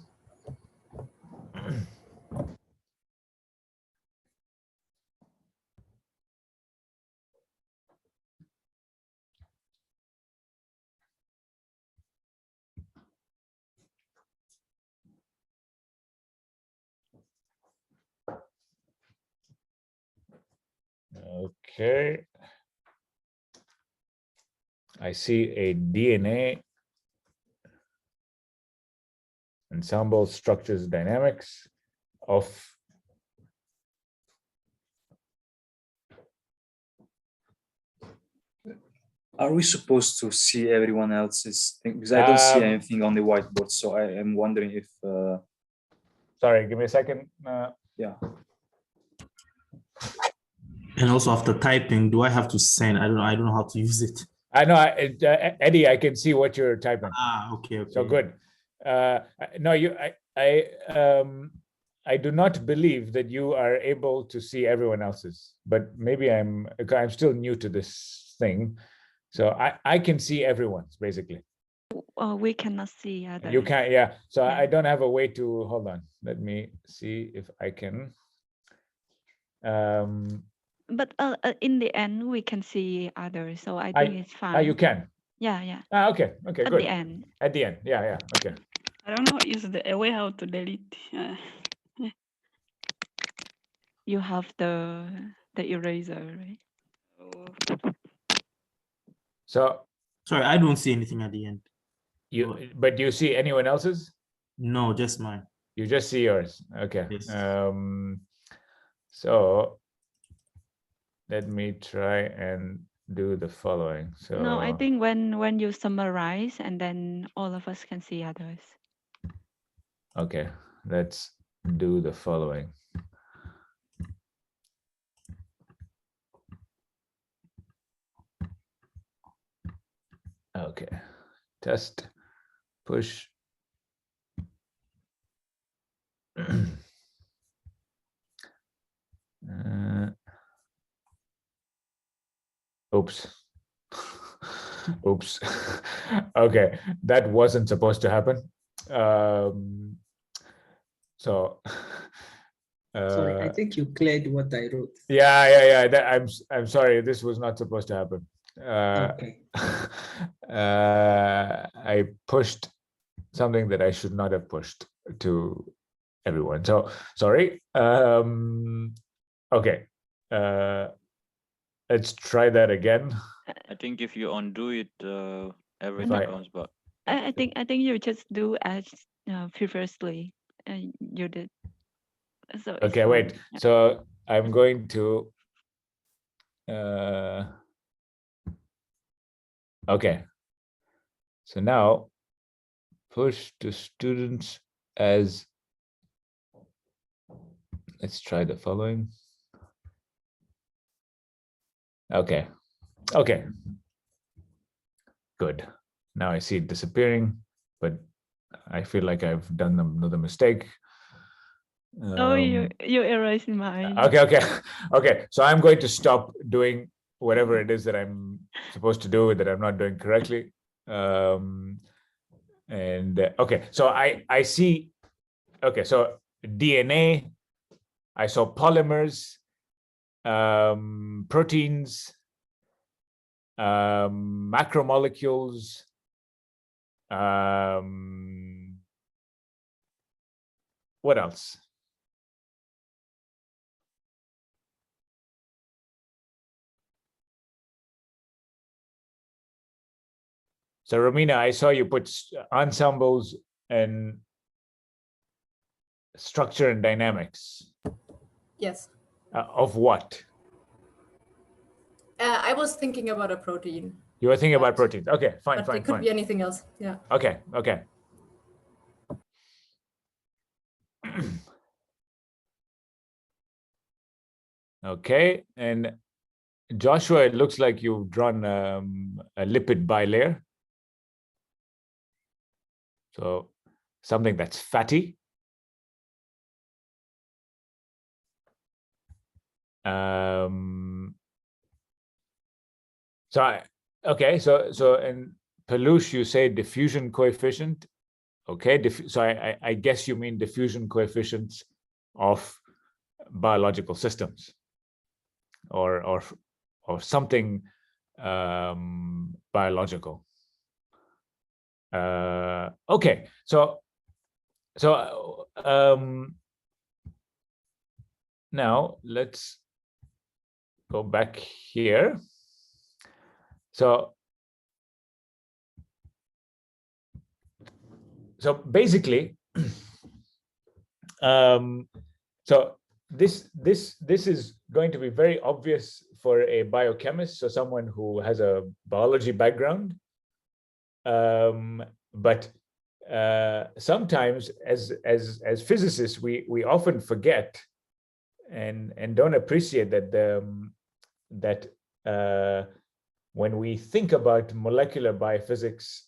Okay. I see a DNA ensemble structures dynamics of Are we supposed to see everyone else's thing? Because I don't see anything on the whiteboard, so I am wondering if. Sorry, give me a second. Yeah. And also after typing, do I have to send? I don't know how to use it. I know, Eddie, I can see what you're typing. Ah, okay. So good. No, I do not believe that you are able to see everyone else's, but maybe I'm still new to this thing. So I can see everyone's basically. We cannot see others. You can't, yeah. So Yeah. I don't have a way to, hold on. Let me see if I can. But in the end, we can see others, so I think it's fine. You can. Yeah, yeah. Okay, okay, At good. the end. At the end, yeah, okay. I don't know, is there a way how to delete? You have the eraser, right? So sorry, I don't see anything at the end. But do you see anyone else's? No, just mine. You just see yours. Okay. Yes. So let me try and do the following. So No, I think when you summarize and then all of us can see others. okay, let's do the following. Okay, test, push. Oops. Oops. Okay, that wasn't supposed to happen. So sorry, I think you cleared what I wrote. Yeah. I'm sorry. This was not supposed to happen. Okay. I pushed something that I should not have pushed to everyone. So sorry. Okay. Let's try that again. I think if you undo it, everything comes back. I think you just do as previously you did. So okay, wait. Yeah. So I'm going to. Okay. So now push to students as. Let's try the following. Okay. Okay. Good. Now I see it disappearing, but I feel like I've done another mistake. Oh, you erased mine. Okay. So I'm going to stop doing whatever it is that I'm supposed to do that I'm not doing correctly. Okay, so I see. Okay, so DNA. I saw polymers, proteins, macromolecules. What else? So Romina, I saw you put ensembles and structure and dynamics. Yes. Of what? I was thinking about a protein. You were thinking about proteins. Okay, fine. It could be anything else. Yeah. Okay. Okay, and Joshua, it looks like you've drawn a lipid bilayer. So something that's fatty. So in Peluche, you say diffusion coefficient Okay, so I guess you mean diffusion coefficients of biological systems, or something biological. Okay, so now let's go back here. So basically, so this is going to be very obvious for a biochemist, so someone who has a biology background. But sometimes, as physicists, we often forget and don't appreciate that when we think about molecular biophysics,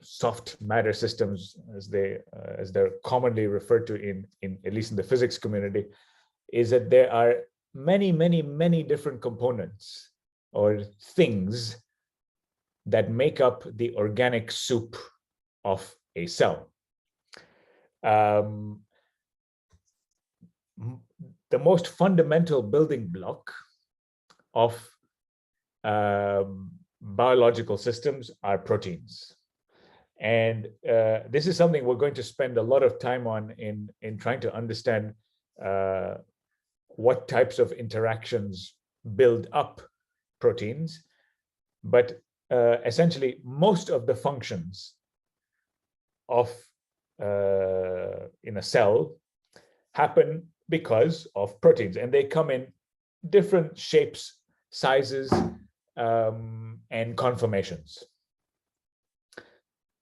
soft matter systems, as they're commonly referred to in at least in the physics community, is that there are many different components or things that make up the organic soup of a cell. The most fundamental building block of biological systems are proteins. And this is something we're going to spend a lot of time on in trying to understand what types of interactions build up proteins. But essentially, most of the functions of in a cell happen because of proteins, and they come in different shapes, sizes, and conformations.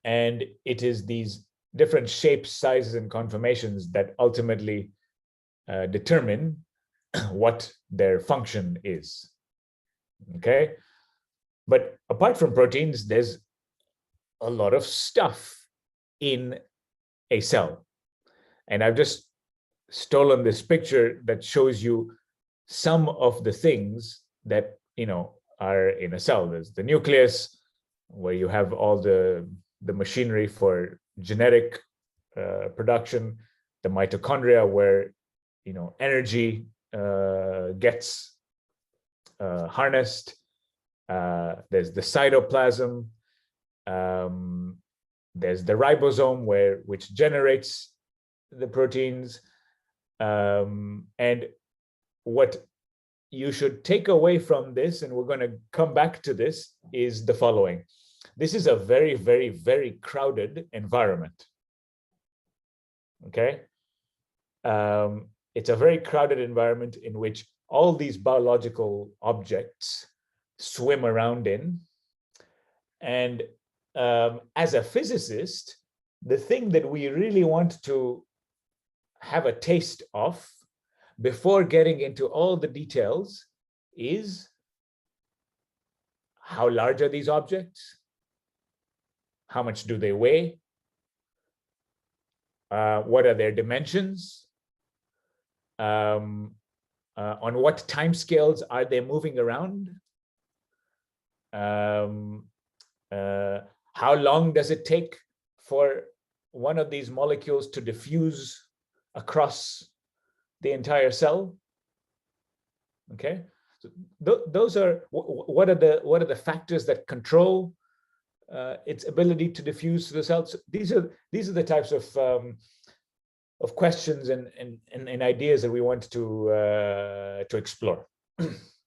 And it is these different shapes, sizes, and conformations that ultimately determine what their function is. Okay, but apart from proteins, there's a lot of stuff in a cell, and I've just stolen this picture that shows you some of the things that are in a cell. There's the nucleus, where you have all the machinery for genetic production, the mitochondria, where energy gets harnessed. There's the cytoplasm. There's the ribosome, which generates the proteins. And what you should take away from this, and we're going to come back to this, is the following. This is a very crowded environment. Okay? It's a very crowded environment in which all these biological objects swim around in. And as a physicist, the thing that we really want to have a taste of before getting into all the details is, how large are these objects? How much do they weigh? What are their dimensions? On what timescales are they moving around? How long does it take for one of these molecules to diffuse across the entire cell? Okay, so those are what are the factors that control its ability to diffuse to the cell. So these are the types of questions and ideas that we want to explore.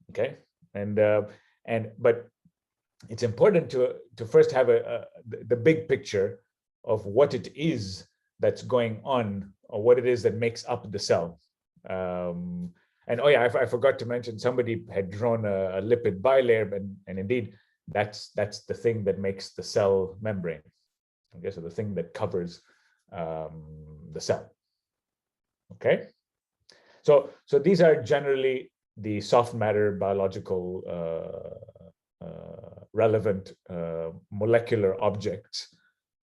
Okay, but it's important to first have the big picture of what it is that's going on, or what it is that makes up the cell. And oh yeah, I forgot to mention, somebody had drawn a lipid bilayer, and indeed that's the thing that makes the cell membrane. Okay, so the thing that covers the cell. Okay, so these are generally the soft matter biological relevant molecular objects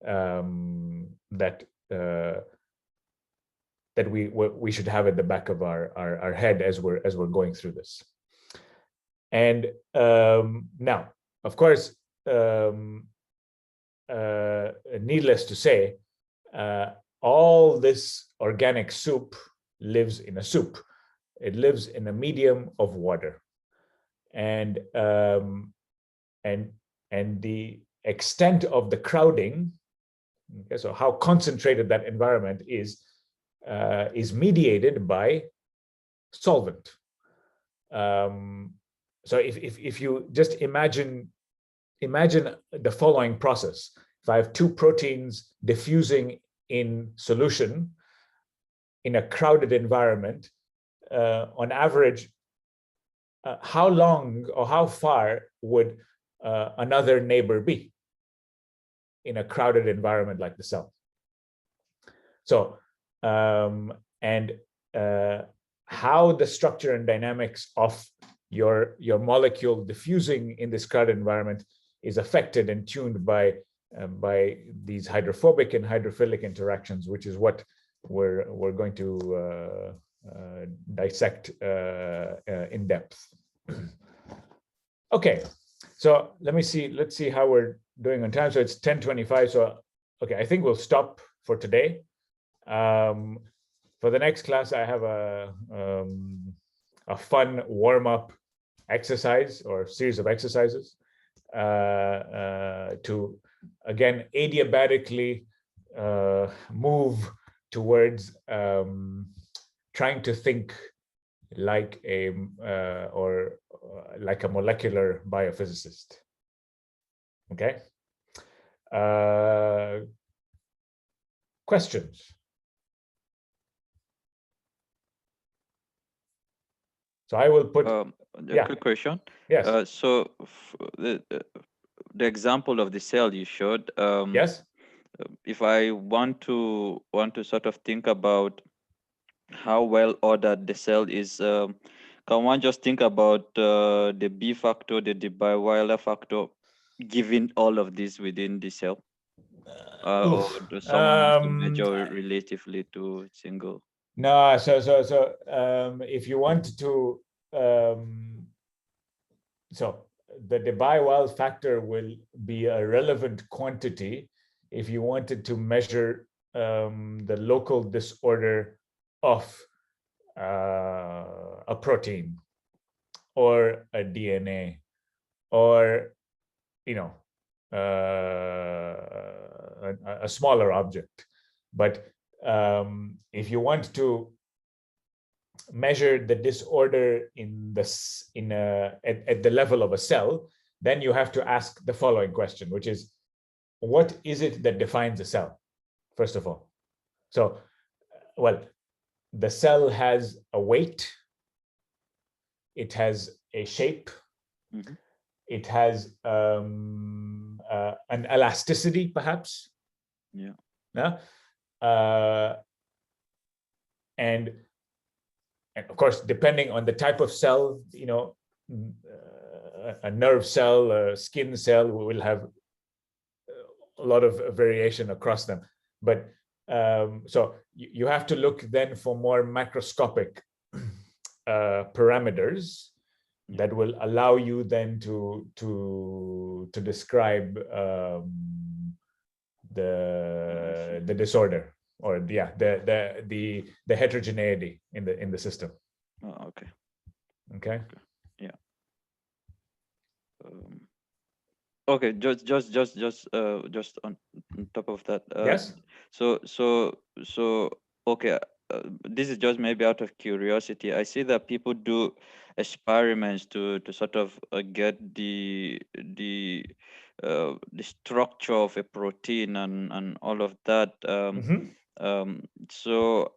that we should have at the back of our head as we're going through this. And now, of course, needless to say, all this organic soup lives in a soup. It lives in a medium of water, and the extent of the crowding, okay, so how concentrated that environment is mediated by solvent. So if you just imagine the following process. If I have two proteins diffusing in solution in a crowded environment, on average, how long or how far would another neighbor be in a crowded environment like the cell? So, how the structure and dynamics of your molecule diffusing in this crowded environment is affected and tuned by these hydrophobic and hydrophilic interactions, which is what we're going to dissect in depth. Okay, so let's see how we're doing on time. So it's 10:25. So okay, I think we'll stop for today. For the next class, I have a fun warm-up exercise or series of exercises to, again, adiabatically move towards trying to think like a molecular biophysicist. Okay. Questions? So I will put a quick question. Yes. So the example of the cell you showed. Yes. If I want to sort of think about how well ordered the cell is, can one just think about the B factor, the Debye-Weiler factor, given all of this within the cell? Or does someone have to measure relatively to single? No, so if you want to, so the Debye-Weill factor will be a relevant quantity if you wanted to measure the local disorder of a protein or a DNA or, you know, a smaller object. But if you want to measure the disorder at the level of a cell, then you have to ask the following question, which is, what is it that defines a cell, first of all? So, well, the cell has a weight, it has a shape, mm-hmm. It has an elasticity, perhaps. Yeah. And of course, depending on the type of cell, you know, a nerve cell, a skin cell will have a lot of variation across them. But so you have to look then for more macroscopic parameters that will allow you then to describe the disorder, or the heterogeneity in the system. Oh, okay. Okay. Yeah. Okay. Just on top of that. Yes. So okay. This is just maybe out of curiosity. I see that people do experiments to sort of get the structure of a protein and all of that. So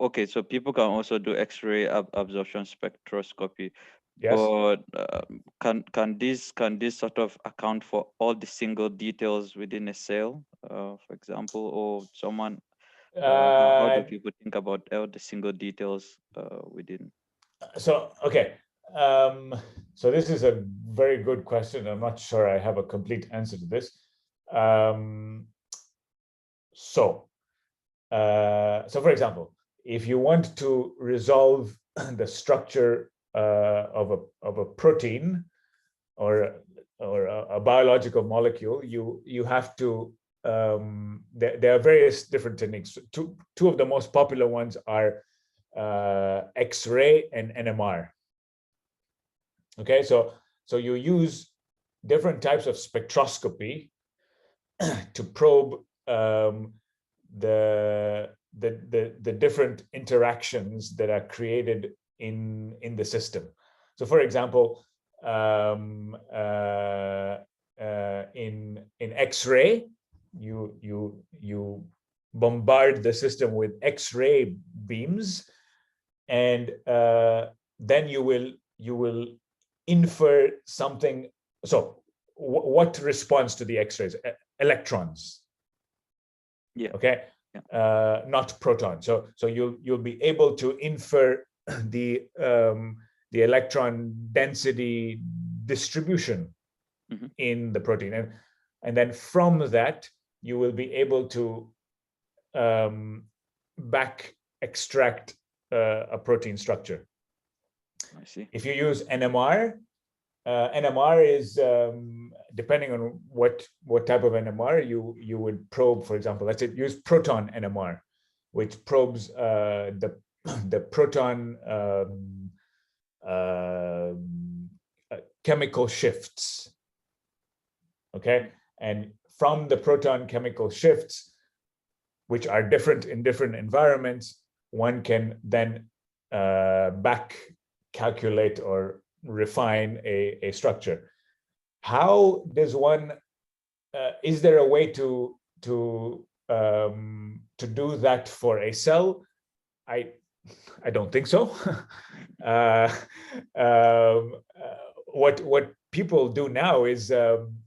okay, so people can also do X-ray absorption spectroscopy. Yes. But can this sort of account for all the single details within a cell, for example, or someone? How do people think about all the single details within? So okay, so this is a very good question. I'm not sure I have a complete answer to this. So for example, if you want to resolve the structure of a protein or a biological molecule, you have to there are various different techniques. Two of the most popular ones are X-ray and NMR. Okay, so you use different types of spectroscopy to probe the different interactions that are created in the system. So, for example, in X-ray, you bombard the system with X-ray beams, and then you will infer something. So, what responds to the X-rays? Electrons. Yeah. Okay. Yeah. Not protons. So you'll be able to infer the electron density distribution in the protein, and then from that you will be able to back extract a protein structure. I see. If you use NMR, NMR is depending on what type of NMR you would probe. For example, let's say use proton NMR, which probes the proton chemical shifts. Okay, and from the proton chemical shifts, which are different in different environments, one can then back calculate or refine a structure. How does one? Is there a way to do that for a cell? I don't think so. What people do now is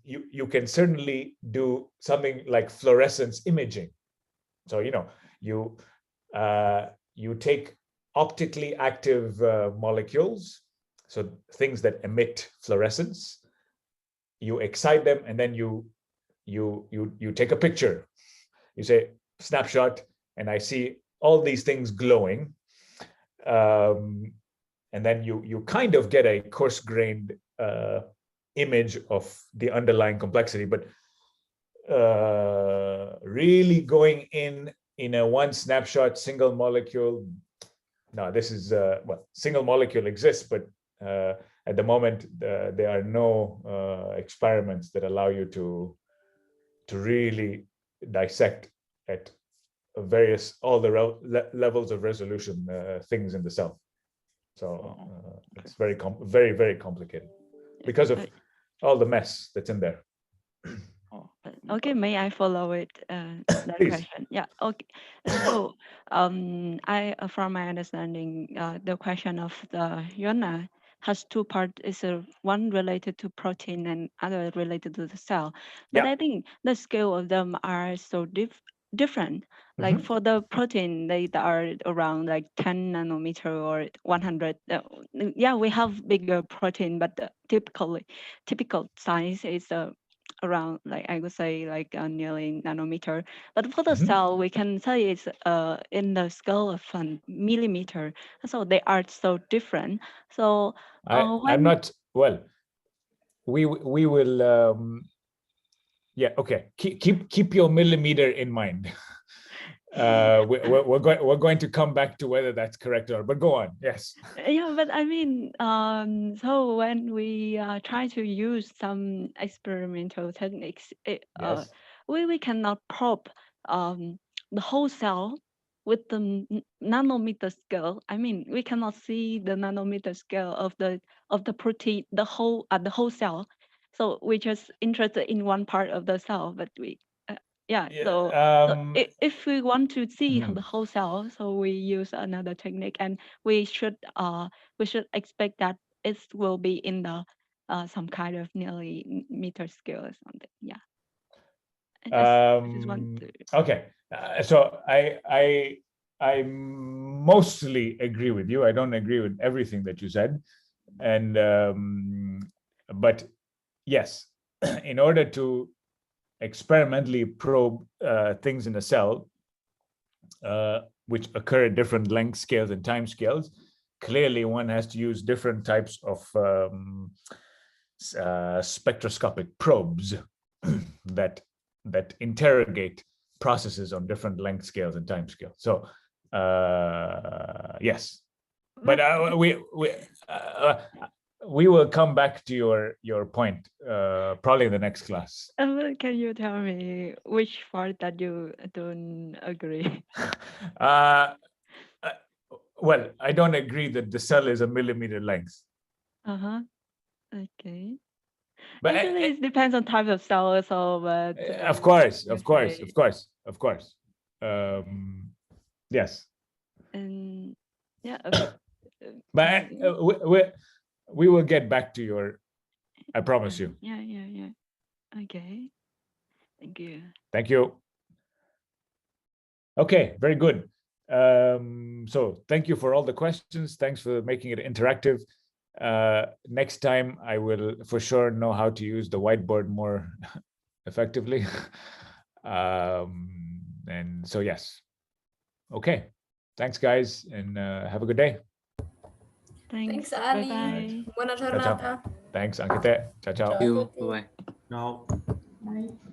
you can certainly do something like fluorescence imaging. So you take optically active molecules, so things that emit fluorescence. You excite them, and then you take a picture. You say snapshot, and I see all these things glowing, and then you kind of get a coarse-grained image of the underlying complexity. But really going in a one snapshot single molecule, no, this is well, single molecule exists, but at the moment there are no experiments that allow you to really dissect at all the levels of resolution things in the cell. So it's very complicated because of all the mess that's in there. Okay, may I follow it? That Please. question. Yeah. Okay. So, from my understanding, the question of the Yona has two parts. Is one related to protein and other related to the cell. But Yeah. I think the scale of them are so different. Like for the protein, they are around like 10 nanometer or 100. Yeah, we have bigger protein, but the typical size is around, like I would say, like nearly nanometer. But for the cell, we can say it's in the scale of millimeter. So they are so different. So I'm not well. We will. Yeah. Okay. Keep your millimeter in mind. We're going to come back to whether that's correct or not, but go on. Yes. Yeah, but I mean, so when we try to use some experimental techniques, Yes. we cannot probe the whole cell with the nanometer scale. I mean, we cannot see the nanometer scale of the protein, the whole cell. So we're just interested in one part of the cell, but we so if we want to see the whole cell, so we use another technique, and we should expect that it will be in the some kind of nearly meter scale or something. Yeah. I just want to... Okay. So I mostly agree with you. I don't agree with everything that you said, and but yes, in order to experimentally probe things in a cell, which occur at different length scales and time scales, clearly one has to use different types of spectroscopic probes that that interrogate processes on different length scales and time scales. So yes, but we will come back to your point probably in the next class. Can you tell me which part that you don't agree? Well, I don't agree that the cell is a millimeter length. Okay. But actually, it depends on type of cell also. But of course. Yes. And yeah. Okay. But we will get back to your. I promise you. Yeah. Okay. Thank you. Thank you. Okay, very good. So thank you for all the questions. Thanks for making it interactive. Next time, I will for sure know how to use the whiteboard more effectively. And so, yes. Okay. Thanks, guys, and have a good day. Thanks, Ali. Bye-bye. Buona giornata. Thanks, Ankite. Ciao, ciao. Ciao a tutti. Now. Bye.